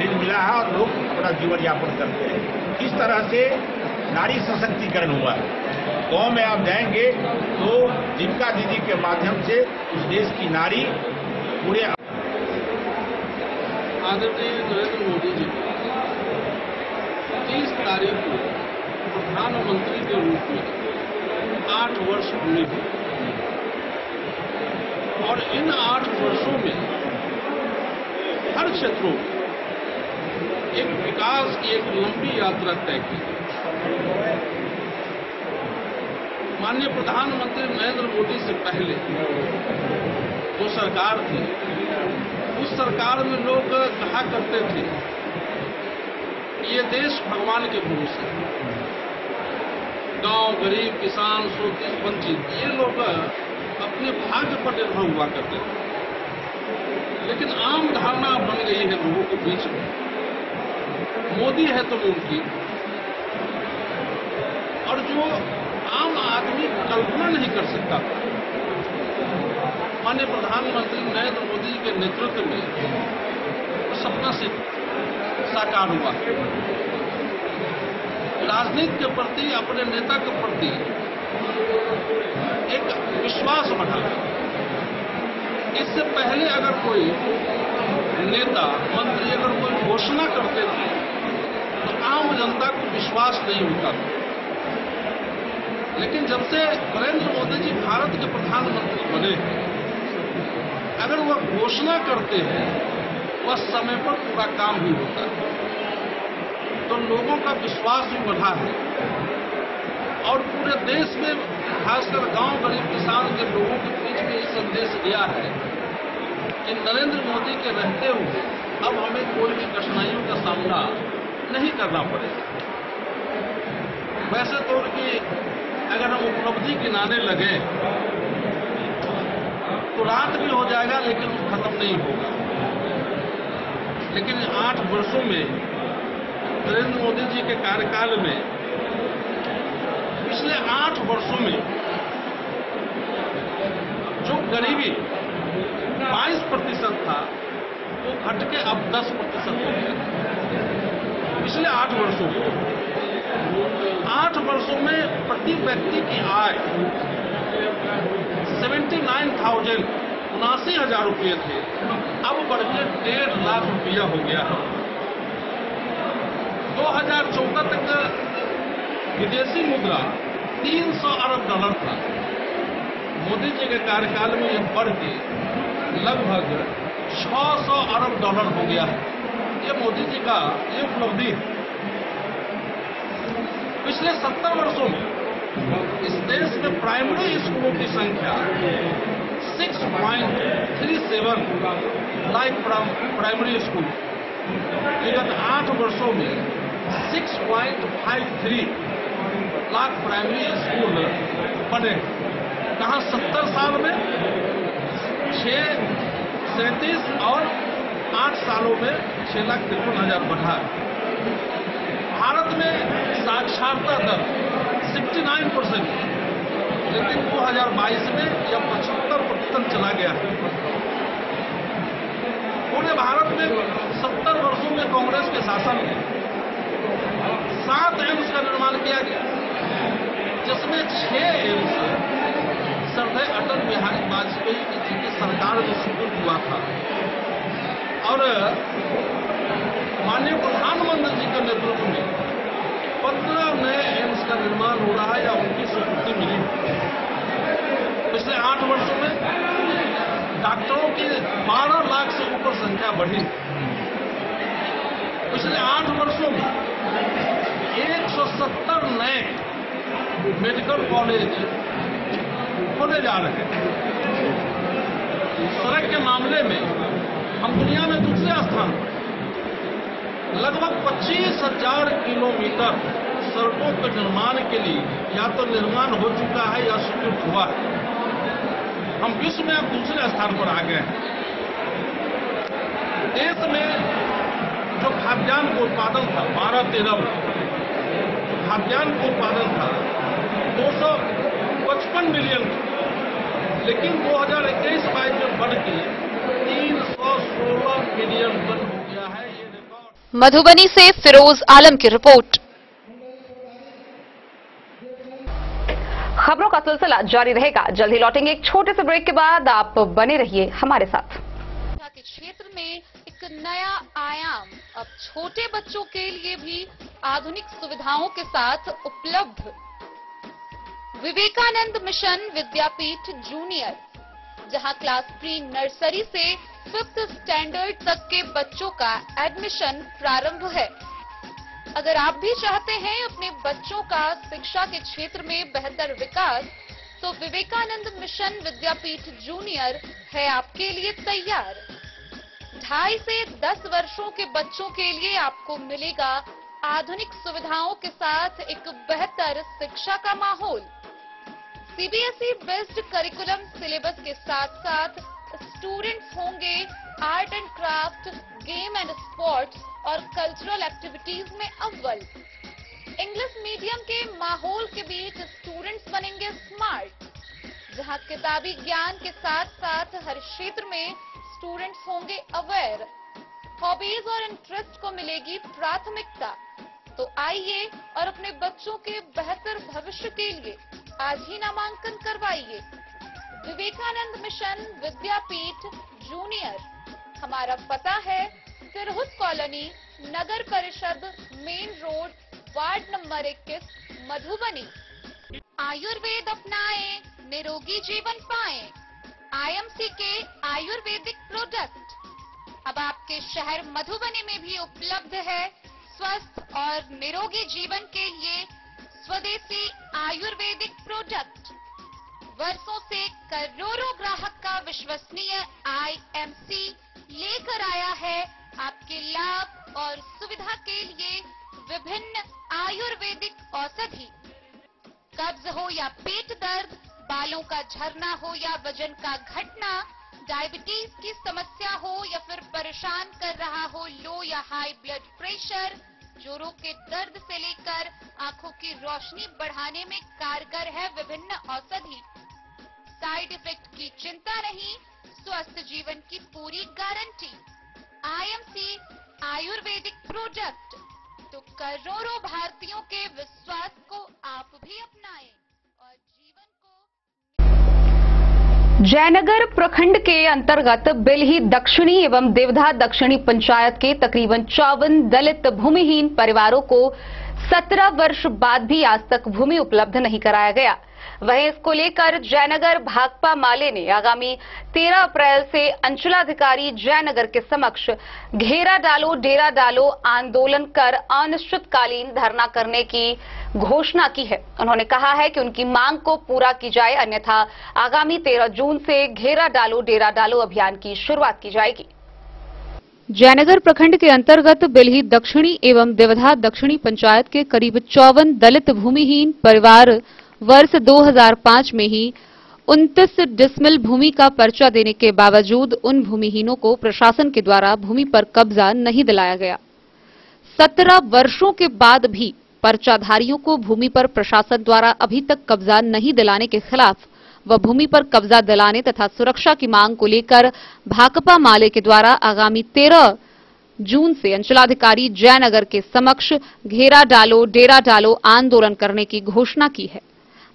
ऋण मिला है और लोग अपना जीवन यापन करते हैं। इस तरह से नारी सशक्तिकरण हुआ है। गांव में आप जाएंगे तो जीविका दीदी के माध्यम से उस देश की नारी पूरे आदरणीय नरेंद्र मोदी जी 30 तारीख को प्रधानमंत्री के रूप में 8 वर्ष पूरे हुए और इन 8 वर्षों में हर क्षेत्रों में एक विकास की एक लंबी यात्रा तय की। माननीय प्रधानमंत्री नरेंद्र मोदी से पहले जो सरकार थी उस सरकार में लोग कहा करते थे ये देश भगवान के भरोसे है। गांव, गरीब, किसान, शोषित, वंचित ये लोग अपने भाग्य पर निर्भर हुआ करते थे। लेकिन आम धारणा बन गई है लोगों के बीच में, मोदी है तो मुमकिन, और जो आम आदमी कल्पना नहीं कर सकता था, माननीय प्रधानमंत्री नरेंद्र मोदी के नेतृत्व में सपना से साकार हुआ। राजनीति के प्रति, अपने नेता के प्रति एक विश्वास बढ़ा। इससे पहले अगर कोई नेता, मंत्री अगर कोई घोषणा करते थे तो आम जनता को विश्वास नहीं होता था। लेकिन जब से नरेंद्र मोदी जी भारत के प्रधानमंत्री बने हैं, अगर वह घोषणा करते हैं वह समय पर पूरा काम भी होता है, तो लोगों का विश्वास भी बढ़ा है। और पूरे देश में खासकर गांव, गरीब, किसान के लोगों के बीच में ये संदेश दिया है कि नरेंद्र मोदी के रहते हुए अब हमें कोई भी कठिनाइयों का सामना नहीं करना पड़ेगा। वैसे तो उनकी अगर हम उपलब्धि गिनाने लगे तो रात भी हो जाएगा, लेकिन वो खत्म नहीं होगा। लेकिन 8 वर्षों में नरेंद्र मोदी जी के कार्यकाल में, पिछले 8 वर्षों में जो गरीबी 22% था वो घट के अब 10% हो गया। पिछले 8 वर्षों में 8 वर्षों में प्रति व्यक्ति की आय 79,000 रुपये थे, अब बढ़ के 1.5 लाख रुपया हो गया है। 2014 तक विदेशी मुद्रा 300 अरब डॉलर था। मोदी जी के कार्यकाल में यह बढ़ के लगभग 600 अरब डॉलर हो गया है। ये मोदी जी का ये उपलब्धि है। पिछले 70 वर्षों में इस देश में प्राइमरी स्कूलों की संख्या 6.37 लाख प्राइमरी स्कूल, विगत 8 वर्षों में 6.53 लाख प्राइमरी स्कूल बने। कहाँ 70 साल में 37 और 8 सालों में 6,53,000 बढ़ा। भारत में साक्षरता दर 69%, लेकिन 2022 में यह 75% चला गया है। पूरे भारत में 70 वर्षों में कांग्रेस के शासन में 7 एम्स का निर्माण किया गया, जिसमें 6 एम्स सरदार अटल बिहारी वाजपेयी जी की सरकार में शुरू हुआ था और माननीय प्रधानमंत्री जी के नेतृत्व में 15 नए एम्स का निर्माण हो रहा है या उनकी स्वीकृति मिली। पिछले 8 वर्षों में डॉक्टरों की 12 लाख से ऊपर संख्या बढ़ी। पिछले 8 वर्षों में 170 नए मेडिकल कॉलेज खोले जा रहे हैं। सड़क के मामले में हम दुनिया में दूसरे स्थान पर, लगभग 25,000 किलोमीटर सड़कों के निर्माण के लिए या तो निर्माण हो चुका है या स्वीकृत हुआ है। हम विश्व में अब दूसरे स्थान पर आ गए हैं। देश में जो खाद्यान्न का उत्पादन था 12-13 खाद्यान्न का उत्पादन था 255 मिलियन, लेकिन 2021-22 में बढ़ के 316 मिलियन टन हो गया है। ये रिकॉर्ड। मधुबनी से फिरोज आलम की रिपोर्ट। खबरों का सिलसिला जारी रहेगा। जल्द ही लौटेंगे एक छोटे से ब्रेक के बाद। आप बने रहिए हमारे साथ। के क्षेत्र में एक नया आयाम अब छोटे बच्चों के लिए भी आधुनिक सुविधाओं के साथ उपलब्ध। विवेकानंद मिशन विद्यापीठ जूनियर, जहां क्लास प्री नर्सरी से 5th स्टैंडर्ड तक के बच्चों का एडमिशन प्रारंभ है। अगर आप भी चाहते हैं अपने बच्चों का शिक्षा के क्षेत्र में बेहतर विकास, तो विवेकानंद मिशन विद्यापीठ जूनियर है आपके लिए तैयार। 2.5 से 10 वर्षों के बच्चों के लिए आपको मिलेगा आधुनिक सुविधाओं के साथ एक बेहतर शिक्षा का माहौल। सीबीएसई बेस्ड करिकुलम सिलेबस के साथ साथ स्टूडेंट्स होंगे art and craft, game and sports और कल्चरल एक्टिविटीज में अव्वल। इंग्लिश मीडियम के माहौल के बीच स्टूडेंट्स बनेंगे स्मार्ट, जहां किताबी ज्ञान के साथ साथ हर क्षेत्र में स्टूडेंट्स होंगे अवेयर। हॉबीज और इंटरेस्ट को मिलेगी प्राथमिकता। तो आइए और अपने बच्चों के बेहतर भविष्य के लिए आज ही नामांकन करवाइए। विवेकानंद मिशन विद्यापीठ जूनियर। हमारा पता है तिरहुत कॉलोनी, नगर परिषद, main road, ward number 21, Madhubani. Ayurveda अपनाएं, निरोगी जीवन पाएं। आईएमसी के आयुर्वेदिक प्रोडक्ट अब आपके शहर मधुबनी में भी उपलब्ध है। स्वस्थ और निरोगी जीवन के लिए स्वदेशी आयुर्वेदिक प्रोडक्ट। वर्षों से करोड़ों ग्राहक का विश्वसनीय आईएमसी लेकर आया है आपके लाभ और सुविधा के लिए विभिन्न आयुर्वेदिक औषधि। कब्ज हो या पेट दर्द, बालों का झरना हो या वजन का घटना, डायबिटीज की समस्या हो या फिर परेशान कर रहा हो लो या हाई ब्लड प्रेशर, जोड़ों के दर्द से लेकर आंखों की रोशनी बढ़ाने में कारगर है विभिन्न औषधि। साइड इफेक्ट की चिंता नहीं, स्वस्थ जीवन की पूरी गारंटी। आईएमसी आयुर्वेदिक प्रोडक्ट, तो करोड़ों भारतीयों के विश्वास को आप भी अपनाएं और जीवन को। जयनगर प्रखंड के अंतर्गत बिलही दक्षिणी एवं देवधा दक्षिणी पंचायत के तकरीबन 54 दलित भूमिहीन परिवारों को 17 वर्ष बाद भी आज तक भूमि उपलब्ध नहीं कराया गया। वहीं इसको लेकर जयनगर भाकपा माले ने आगामी 13 अप्रैल से अंचलाधिकारी जयनगर के समक्ष घेरा डालो डेरा डालो आंदोलन कर अनिश्चितकालीन धरना करने की घोषणा की है। उन्होंने कहा है कि उनकी मांग को पूरा की जाए, अन्यथा आगामी 13 जून से घेरा डालो डेरा डालो अभियान की शुरुआत की जाएगी। जयनगर प्रखंड के अंतर्गत बिलही दक्षिणी एवं देवधा दक्षिणी पंचायत के करीब 54 दलित भूमिहीन परिवार वर्ष 2005 में ही 29 डिसमिल भूमि का पर्चा देने के बावजूद उन भूमिहीनों को प्रशासन के द्वारा भूमि पर कब्जा नहीं दिलाया गया। 17 वर्षों के बाद भी पर्चाधारियों को भूमि पर प्रशासन द्वारा अभी तक कब्जा नहीं दिलाने के खिलाफ व भूमि पर कब्जा दिलाने तथा सुरक्षा की मांग को लेकर भाकपा माले के द्वारा आगामी 13 जून से अंचलाधिकारी जयनगर के समक्ष घेरा डालो डेरा डालो आंदोलन करने की घोषणा की है।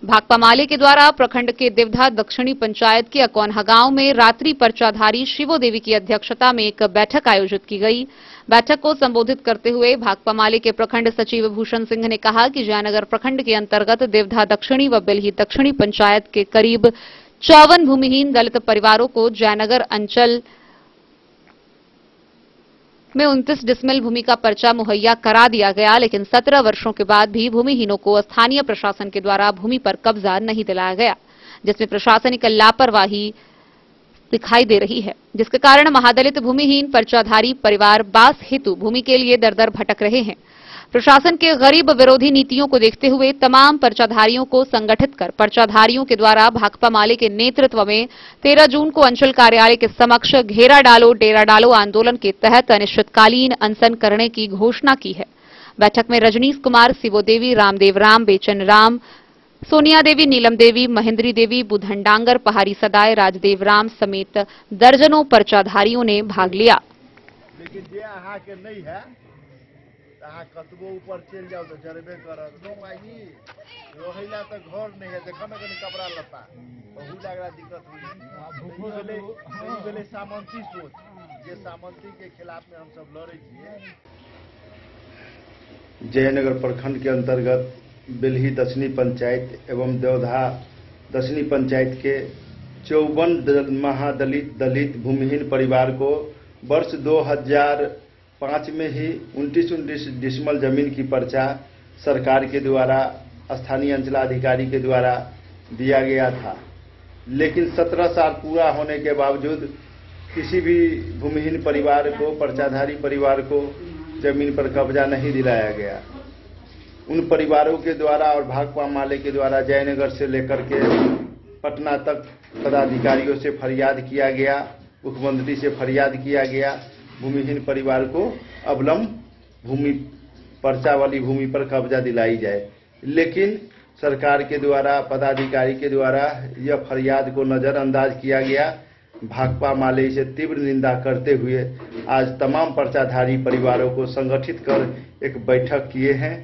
भाकपा माले के द्वारा प्रखंड के देवधा दक्षिणी पंचायत के अकौनहा गांव में रात्रि पर्चाधारी शिवो देवी की अध्यक्षता में एक बैठक आयोजित की गई। बैठक को संबोधित करते हुए भाकपा माले के प्रखंड सचिव भूषण सिंह ने कहा कि जयनगर प्रखंड के अंतर्गत देवधा दक्षिणी व बिलही दक्षिणी पंचायत के करीब 54 भूमिहीन दलित परिवारों को जयनगर अंचल में 29 डिसमिल भूमि का पर्चा मुहैया करा दिया गया, लेकिन 17 वर्षों के बाद भी भूमिहीनों को स्थानीय प्रशासन के द्वारा भूमि पर कब्जा नहीं दिलाया गया, जिसमें प्रशासनिक लापरवाही दिखाई दे रही है, जिसके कारण महादलित भूमिहीन पर्चाधारी परिवार बास हेतु भूमि के लिए दर दर भटक रहे हैं। प्रशासन के गरीब विरोधी नीतियों को देखते हुए तमाम पर्चाधारियों को संगठित कर पर्चाधारियों के द्वारा भाकपा माले के नेतृत्व में 13 जून को अंचल कार्यालय के समक्ष घेरा डालो डेरा डालो आंदोलन के तहत अनिश्चितकालीन अनशन करने की घोषणा की है। बैठक में रजनीश कुमार, शिवो देवी, रामदेव राम, बेचन राम, सोनिया देवी, नीलम देवी, महेंद्री देवी, बुधन डांगर, पहाड़ी सदाय, राजदेव राम समेत दर्जनों पर्चाधारियों ने भाग लिया। लेकिन जे अहाँ के नहीं है अहाँ कतबो ऊपर चल जाओ तो जरबे करत नो माई रोहिला तो घर नहीं है, देखो ना कनी कपड़ा लता बहुत लागला दिक्कत हुई बेले सामंती सोच जे सामंती के खिलाफ में हम सब लड़े छिए। जयनगर प्रखंड के अंतर्गत बिलही दक्षिणी पंचायत एवं देवधा दक्षिणी पंचायत के 54 महादलित दलित भूमिहीन परिवार को वर्ष 2005 में ही 29 डिसमिल जमीन की पर्चा सरकार के द्वारा स्थानीय अंचलाधिकारी के द्वारा दिया गया था, लेकिन 17 साल पूरा होने के बावजूद किसी भी भूमिहीन परिवार को पर्चाधारी परिवार को जमीन पर कब्जा नहीं दिलाया गया। उन परिवारों के द्वारा और भाकपा माले के द्वारा जयनगर से लेकर के पटना तक पदाधिकारियों से फरियाद किया गया, मुख्यमंत्री से फरियाद किया गया, भूमिहीन परिवार को अवलंब भूमि पर्चा वाली भूमि पर कब्जा दिलाई जाए, लेकिन सरकार के द्वारा पदाधिकारी के द्वारा यह फरियाद को नजरअंदाज किया गया। भाकपा माले से तीव्र निंदा करते हुए आज तमाम पर्चाधारी परिवारों को संगठित कर एक बैठक किए हैं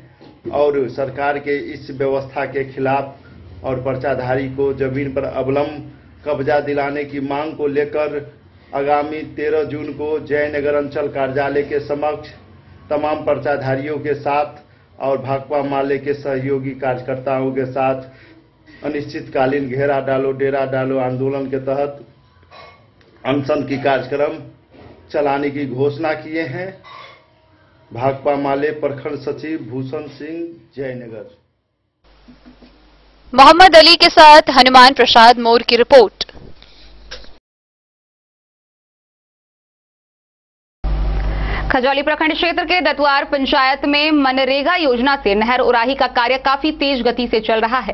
और सरकार के इस व्यवस्था के खिलाफ और पर्चाधारी को जमीन पर अवलंब कब्जा दिलाने की मांग को लेकर आगामी 13 जून को जयनगर अंचल कार्यालय के समक्ष तमाम पर्चाधारियों के साथ और भाकपा माले के सहयोगी कार्यकर्ताओं के साथ अनिश्चितकालीन घेरा डालो डेरा डालो आंदोलन के तहत अनशन की कार्यक्रम चलाने की घोषणा किए हैं। भाकपा माले प्रखंड सचिव भूषण सिंह, जयनगर। मोहम्मद अली के साथ हनुमान प्रसाद मोर की रिपोर्ट। खजौली प्रखंड क्षेत्र के दतवार पंचायत में मनरेगा योजना से नहर उराही का कार्य काफी तेज गति से चल रहा है।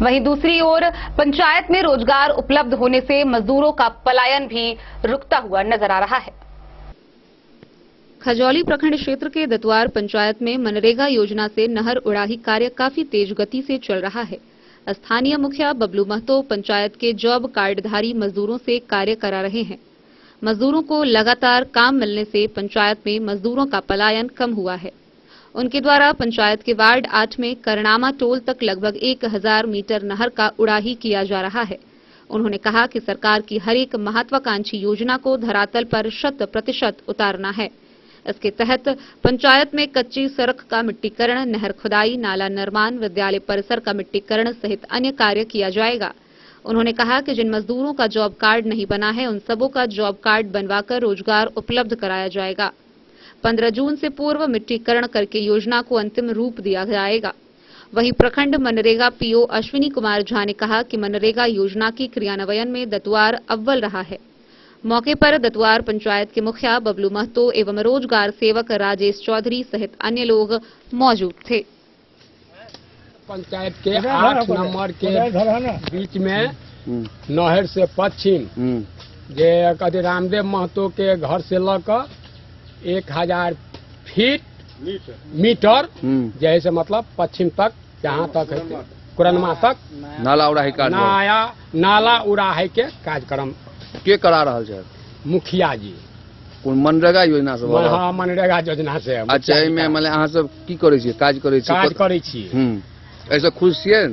वहीं दूसरी ओर पंचायत में रोजगार उपलब्ध होने से मजदूरों का पलायन भी रुकता हुआ नजर आ रहा है। खजौली प्रखंड क्षेत्र के दतवार पंचायत में मनरेगा योजना से नहर उड़ाही कार्य काफी तेज गति से चल रहा है। स्थानीय मुखिया बबलू महतो पंचायत के जॉब कार्डधारी मजदूरों से कार्य करा रहे हैं। मजदूरों को लगातार काम मिलने से पंचायत में मजदूरों का पलायन कम हुआ है। उनके द्वारा पंचायत के वार्ड 8 में करनामा टोल तक लगभग 1000 मीटर नहर का उड़ाही किया जा रहा है। उन्होंने कहा कि सरकार की हर एक महत्वाकांक्षी योजना को धरातल पर 100% उतारना है। इसके तहत पंचायत में कच्ची सड़क का मिट्टीकरण, नहर खुदाई, नाला निर्माण, विद्यालय परिसर का मिट्टीकरण सहित अन्य कार्य किया जाएगा। उन्होंने कहा कि जिन मजदूरों का जॉब कार्ड नहीं बना है उन सबों का जॉब कार्ड बनवाकर रोजगार उपलब्ध कराया जाएगा। 15 जून से पूर्व मिट्टीकरण करके योजना को अंतिम रूप दिया जाएगा। वहीं प्रखंड मनरेगा पीओ अश्विनी कुमार झा ने कहा कि मनरेगा योजना की क्रियान्वयन में दतवार अव्वल रहा है। मौके पर दतवार पंचायत के मुखिया बबलू महतो एवं रोजगार सेवक राजेश चौधरी सहित अन्य लोग मौजूद थे। पंचायत के 8 नंबर के बीच में नहर से पश्चिम जे कथी रामदेव महतो के घर से लकर 1000 फीट मीटर जैसे मतलब पश्चिम तक जहाँ तक है कुरनमा तक नाला उड़ाही का नया नाला उड़ाही के कार्यक्रम के करा रहा है? मुखिया जी। मनरेगा योजना से? हाँ, मनरेगा योजना से। अच्छा, एहिमे मतलब अहाँ सब की करै छी? काज करै छी? काज करै छी। ऐसे खुश छियै?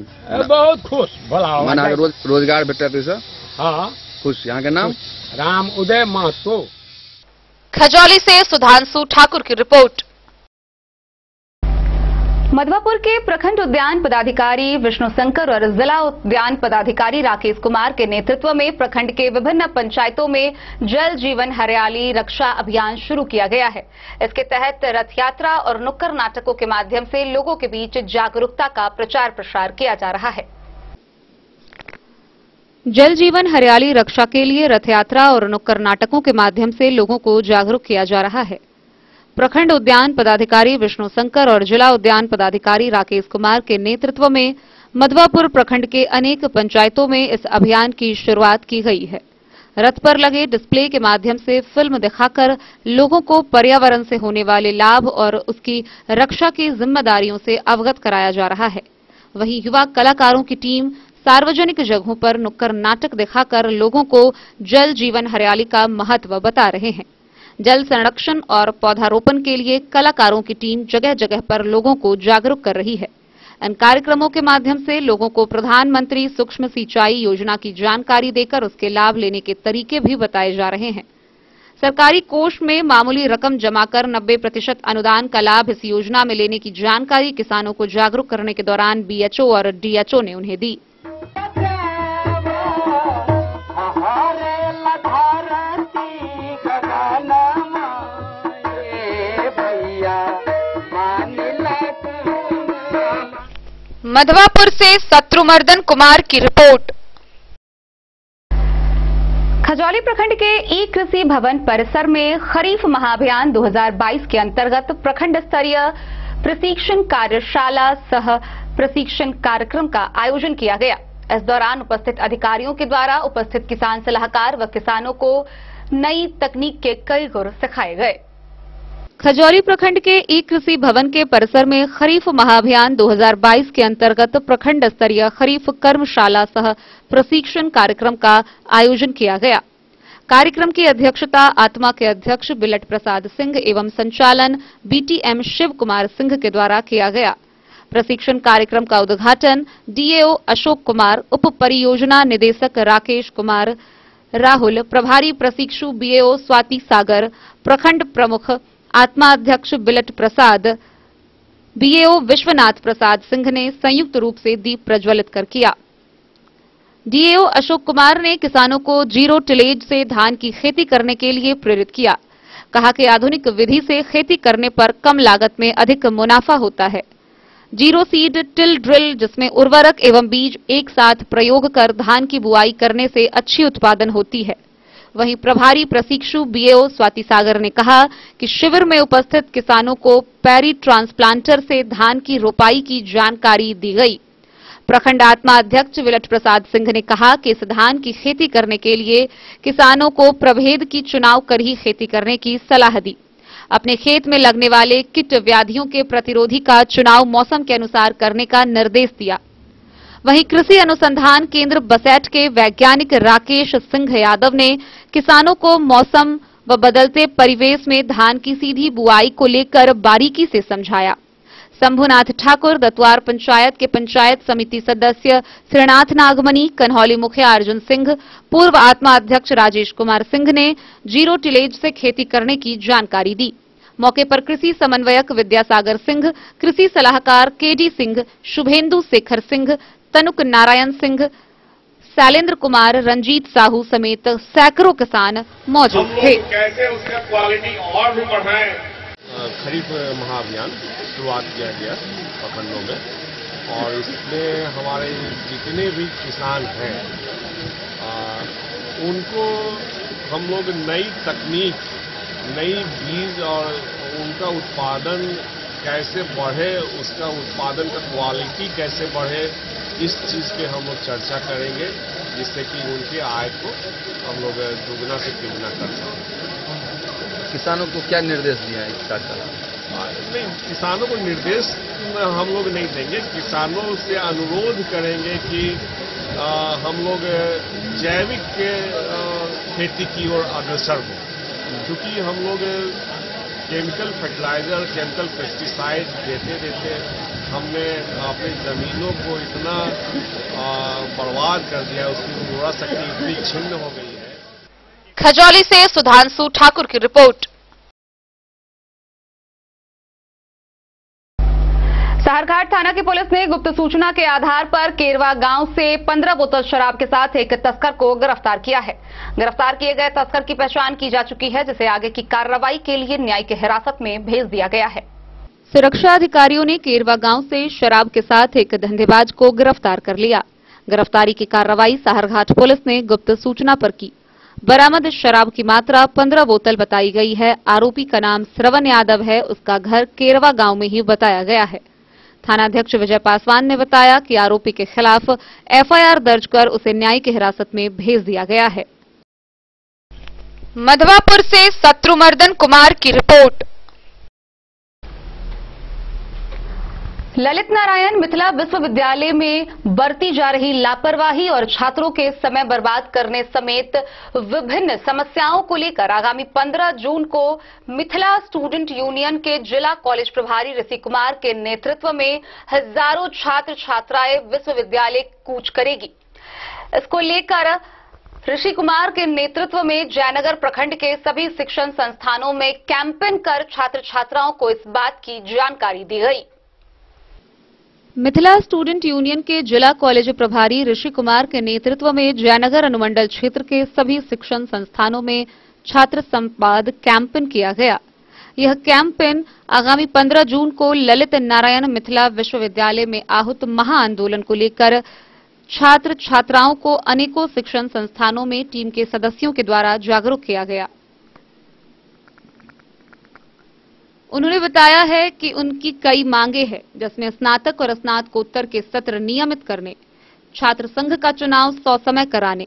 बहुत खुश भला मने रोजगार भेटत ऐसे? हाँ खुश। यहाँ के नाम? राम उदय महतो। खजौली से सुधांशु ठाकुर की रिपोर्ट। मधवापुर के प्रखंड उद्यान पदाधिकारी विष्णु शंकर और जिला उद्यान पदाधिकारी राकेश कुमार के नेतृत्व में प्रखंड के विभिन्न पंचायतों में जल जीवन हरियाली रक्षा अभियान शुरू किया गया है। इसके तहत रथ यात्रा और नुक्कड़ नाटकों के माध्यम से लोगों के बीच जागरूकता का प्रचार प्रसार किया जा रहा है। जल जीवन हरियाली रक्षा के लिए रथ यात्रा और नुक्कड़ नाटकों के माध्यम से लोगों को जागरूक किया जा रहा है। प्रखंड उद्यान पदाधिकारी विष्णु शंकर और जिला उद्यान पदाधिकारी राकेश कुमार के नेतृत्व में मधवापुर प्रखंड के अनेक पंचायतों में इस अभियान की शुरुआत की गई है। रथ पर लगे डिस्प्ले के माध्यम से फिल्म दिखाकर लोगों को पर्यावरण से होने वाले लाभ और उसकी रक्षा की जिम्मेदारियों से अवगत कराया जा रहा है। वहीं युवा कलाकारों की टीम सार्वजनिक जगहों पर नुक्कड़ नाटक दिखाकर लोगों को जल जीवन हरियाली का महत्व बता रहे हैं। जल संरक्षण और पौधारोपण के लिए कलाकारों की टीम जगह जगह पर लोगों को जागरूक कर रही है। इन कार्यक्रमों के माध्यम से लोगों को प्रधानमंत्री सूक्ष्म सिंचाई योजना की जानकारी देकर उसके लाभ लेने के तरीके भी बताए जा रहे हैं। सरकारी कोष में मामूली रकम जमा कर 90% अनुदान का लाभ इस योजना में लेने की जानकारी किसानों को जागरूक करने के दौरान बीएचओ और डीएचओ ने उन्हें दी। मधवापुर से शत्रुमर्दन कुमार की रिपोर्ट। खजौली प्रखंड के ई कृषि भवन परिसर में खरीफ महाअभियान 2022 के अंतर्गत प्रखंड स्तरीय प्रशिक्षण कार्यशाला सह प्रशिक्षण कार्यक्रम का आयोजन किया गया। इस दौरान उपस्थित अधिकारियों के द्वारा उपस्थित किसान सलाहकार व किसानों को नई तकनीक के कई गुर सिखाए गए। खजौली प्रखंड के ई कृषि भवन के परिसर में खरीफ महाअभियान 2022 के अंतर्गत प्रखंड स्तरीय खरीफ कर्मशाला सह प्रशिक्षण कार्यक्रम का आयोजन किया गया। कार्यक्रम की अध्यक्षता आत्मा के अध्यक्ष बिलट प्रसाद सिंह एवं संचालन बीटीएम शिव कुमार सिंह के द्वारा किया गया। प्रशिक्षण कार्यक्रम का उद्घाटन डीएओ अशोक कुमार, उप परियोजना निदेशक राकेश कुमार राहुल, प्रभारी प्रशिक्षु बीएओ स्वाति सागर, प्रखंड प्रमुख आत्मा अध्यक्ष बिलट प्रसाद, बीएओ विश्वनाथ प्रसाद सिंह ने संयुक्त रूप से दीप प्रज्वलित कर किया। डीएओ अशोक कुमार ने किसानों को जीरो टिलेज से धान की खेती करने के लिए प्रेरित किया। कहा कि आधुनिक विधि से खेती करने पर कम लागत में अधिक मुनाफा होता है। जीरो सीड टिल ड्रिल, जिसमें उर्वरक एवं बीज एक साथ प्रयोग कर धान की बुआई करने से अच्छी उत्पादन होती है। वहीं प्रभारी प्रशिक्षु बीएओ स्वाति सागर ने कहा कि शिविर में उपस्थित किसानों को पैरी ट्रांसप्लांटर से धान की रोपाई की जानकारी दी गई। प्रखंड आत्मा अध्यक्ष विलट प्रसाद सिंह ने कहा कि इस धान की खेती करने के लिए किसानों को प्रभेद की चुनाव कर ही खेती करने की सलाह दी। अपने खेत में लगने वाले कीट व्याधियों के प्रतिरोधी का चुनाव मौसम के अनुसार करने का निर्देश दिया। वहीं कृषि अनुसंधान केंद्र बसैठ के वैज्ञानिक राकेश सिंह यादव ने किसानों को मौसम व बदलते परिवेश में धान की सीधी बुआई को लेकर बारीकी से समझाया। शंभुनाथ ठाकुर, दतवार पंचायत के पंचायत समिति सदस्य श्रीनाथ नागमनी, कन्हौली मुखिया अर्जुन सिंह, पूर्व आत्मा अध्यक्ष राजेश कुमार सिंह ने जीरो टिलेज से खेती करने की जानकारी दी। मौके पर कृषि समन्वयक विद्यासागर सिंह, कृषि सलाहकार केडी सिंह, शुभेंदु शेखर सिंह, तनुक नारायण सिंह, शैलेंद्र कुमार, रंजीत साहू समेत सैकड़ों किसान मौजूद थे। कैसे उसका क्वालिटी और भी बढ़ाएं। खरीफ महाअभियान शुरुआत किया गया प्रखंडों में, और इसमें हमारे जितने भी किसान हैं उनको हम लोग नई तकनीक, नई बीज और उनका उत्पादन कैसे बढ़े, उसका उत्पादन का क्वालिटी कैसे बढ़े, इस चीज़ पे हम लोग चर्चा करेंगे, जिससे कि उनके आय को हम लोग दुगना से तिगुना कर सकें। किसानों को क्या निर्देश दिया है इस कार्यक्रम? नहीं, किसानों को निर्देश हम लोग नहीं देंगे, किसानों से अनुरोध करेंगे कि हम लोग जैविक खेती की ओर अग्रसर हों, क्योंकि हम लोग केमिकल फर्टिलाइजर, केमिकल पेस्टिसाइड देते हमने अपनी जमीनों को इतना बर्बाद कर दिया, उसकी उर्वरा शक्ति इतनी छिन्न हो गई है। खजौली से सुधांशु ठाकुर की रिपोर्ट। साहरघाट थाना की पुलिस ने गुप्त सूचना के आधार पर केरवा गांव से 15 बोतल शराब के साथ एक तस्कर को गिरफ्तार किया है। गिरफ्तार किए गए तस्कर की पहचान की जा चुकी है, जिसे आगे की कार्रवाई के लिए न्यायिक हिरासत में भेज दिया गया है। सुरक्षा अधिकारियों ने केरवा गांव से शराब के साथ एक धंधेबाज को गिरफ्तार कर लिया। गिरफ्तारी की कार्रवाई साहरघाट पुलिस ने गुप्त सूचना पर की। बरामद शराब की मात्रा 15 बोतल बताई गई है। आरोपी का नाम श्रवण यादव है। उसका घर केरवा गांव में ही बताया गया है। थानाध्यक्ष विजय पासवान ने बताया कि आरोपी के खिलाफ एफआईआर दर्ज कर उसे न्यायिक हिरासत में भेज दिया गया है। मधवापुर से शत्रुमर्दन कुमार की रिपोर्ट। ललित नारायण मिथिला विश्वविद्यालय में बरती जा रही लापरवाही और छात्रों के समय बर्बाद करने समेत विभिन्न समस्याओं को लेकर आगामी 15 जून को मिथिला स्टूडेंट यूनियन के जिला कॉलेज प्रभारी ऋषि कुमार के नेतृत्व में हजारों छात्र छात्राएं विश्वविद्यालय कूच करेगी। इसको लेकर ऋषि कुमार के नेतृत्व में जयनगर प्रखंड के सभी शिक्षण संस्थानों में कैंपेन कर छात्र छात्राओं को इस बात की जानकारी दी गई। मिथिला स्टूडेंट यूनियन के जिला कॉलेज प्रभारी ऋषि कुमार के नेतृत्व में जयनगर अनुमंडल क्षेत्र के सभी शिक्षण संस्थानों में छात्र संवाद कैंपेन किया गया। यह कैंपेन आगामी 15 जून को ललित नारायण मिथिला विश्वविद्यालय में आहूत महाआंदोलन को लेकर छात्र छात्राओं को अनेकों शिक्षण संस्थानों में टीम के सदस्यों के द्वारा जागरूक किया गया। उन्होंने बताया है कि उनकी कई मांगे हैं, जिसमें स्नातक और स्नातकोत्तर के सत्र नियमित करने, छात्र संघ का चुनाव ससमय कराने,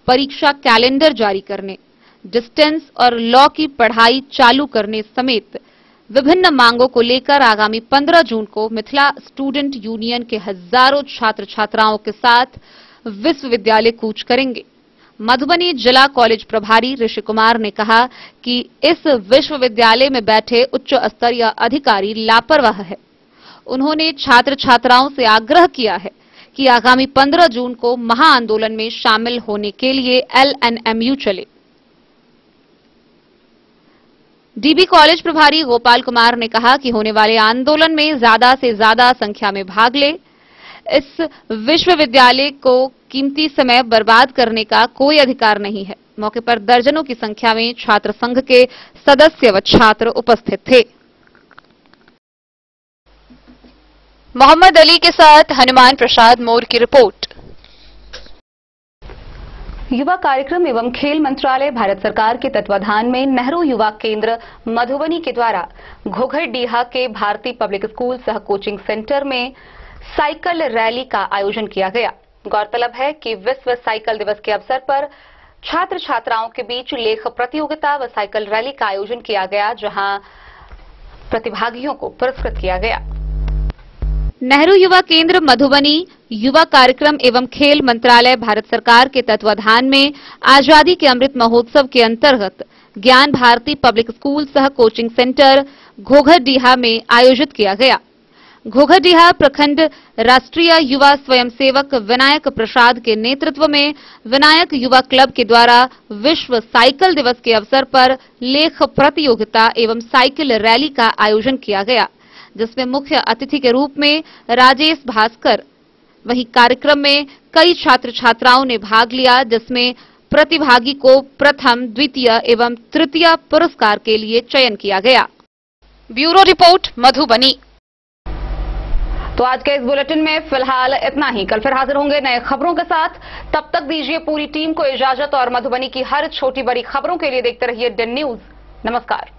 परीक्षा कैलेंडर जारी करने, डिस्टेंस और लॉ की पढ़ाई चालू करने समेत विभिन्न मांगों को लेकर आगामी 15 जून को मिथिला स्टूडेंट यूनियन के हजारों छात्र छात्राओं के साथ विश्वविद्यालय कूच करेंगे। मधुबनी जिला कॉलेज प्रभारी ऋषि कुमार ने कहा कि इस विश्वविद्यालय में बैठे उच्च स्तरीय अधिकारी लापरवाह है। उन्होंने छात्र छात्राओं से आग्रह किया है कि आगामी 15 जून को महाआंदोलन में शामिल होने के लिए LNMU चले। डीबी कॉलेज प्रभारी गोपाल कुमार ने कहा कि होने वाले आंदोलन में ज्यादा से ज्यादा संख्या में भाग ले। इस विश्वविद्यालय को कीमती समय बर्बाद करने का कोई अधिकार नहीं है। मौके पर दर्जनों की संख्या में छात्र संघ के सदस्य व छात्र उपस्थित थे। मोहम्मद अली के साथ हनुमान प्रसाद मोर की रिपोर्ट। युवा कार्यक्रम एवं खेल मंत्रालय भारत सरकार के तत्वाधान में नेहरू युवा केंद्र मधुबनी के द्वारा घोघरडीहा के भारतीय पब्लिक स्कूल सह कोचिंग सेंटर में साइकिल रैली का आयोजन किया गया। गौरतलब है कि विश्व साइकिल दिवस के अवसर पर छात्र छात्राओं के बीच लेख प्रतियोगिता व साइकिल रैली का आयोजन किया गया, जहां प्रतिभागियों को पुरस्कृत किया गया। नेहरू युवा केंद्र मधुबनी युवा कार्यक्रम एवं खेल मंत्रालय भारत सरकार के तत्वाधान में आजादी के अमृत महोत्सव के अंतर्गत ज्ञान भारती पब्लिक स्कूल सह कोचिंग सेंटर घोघरडीहा में आयोजित किया गया। घोघरडीहा प्रखंड राष्ट्रीय युवा स्वयंसेवक विनायक प्रसाद के नेतृत्व में विनायक युवा क्लब के द्वारा विश्व साइकिल दिवस के अवसर पर लेख प्रतियोगिता एवं साइकिल रैली का आयोजन किया गया, जिसमें मुख्य अतिथि के रूप में राजेश भास्कर। वहीं कार्यक्रम में कई छात्र छात्राओं ने भाग लिया, जिसमें प्रतिभागी को प्रथम, द्वितीय एवं तृतीय पुरस्कार के लिए चयन किया गया। Bureau report Madhubani. तो आज के इस बुलेटिन में फिलहाल इतना ही। कल फिर हाजिर होंगे नए खबरों के साथ। तब तक दीजिए पूरी टीम को इजाजत और मधुबनी की हर छोटी बड़ी खबरों के लिए देखते रहिए DEN न्यूज। नमस्कार।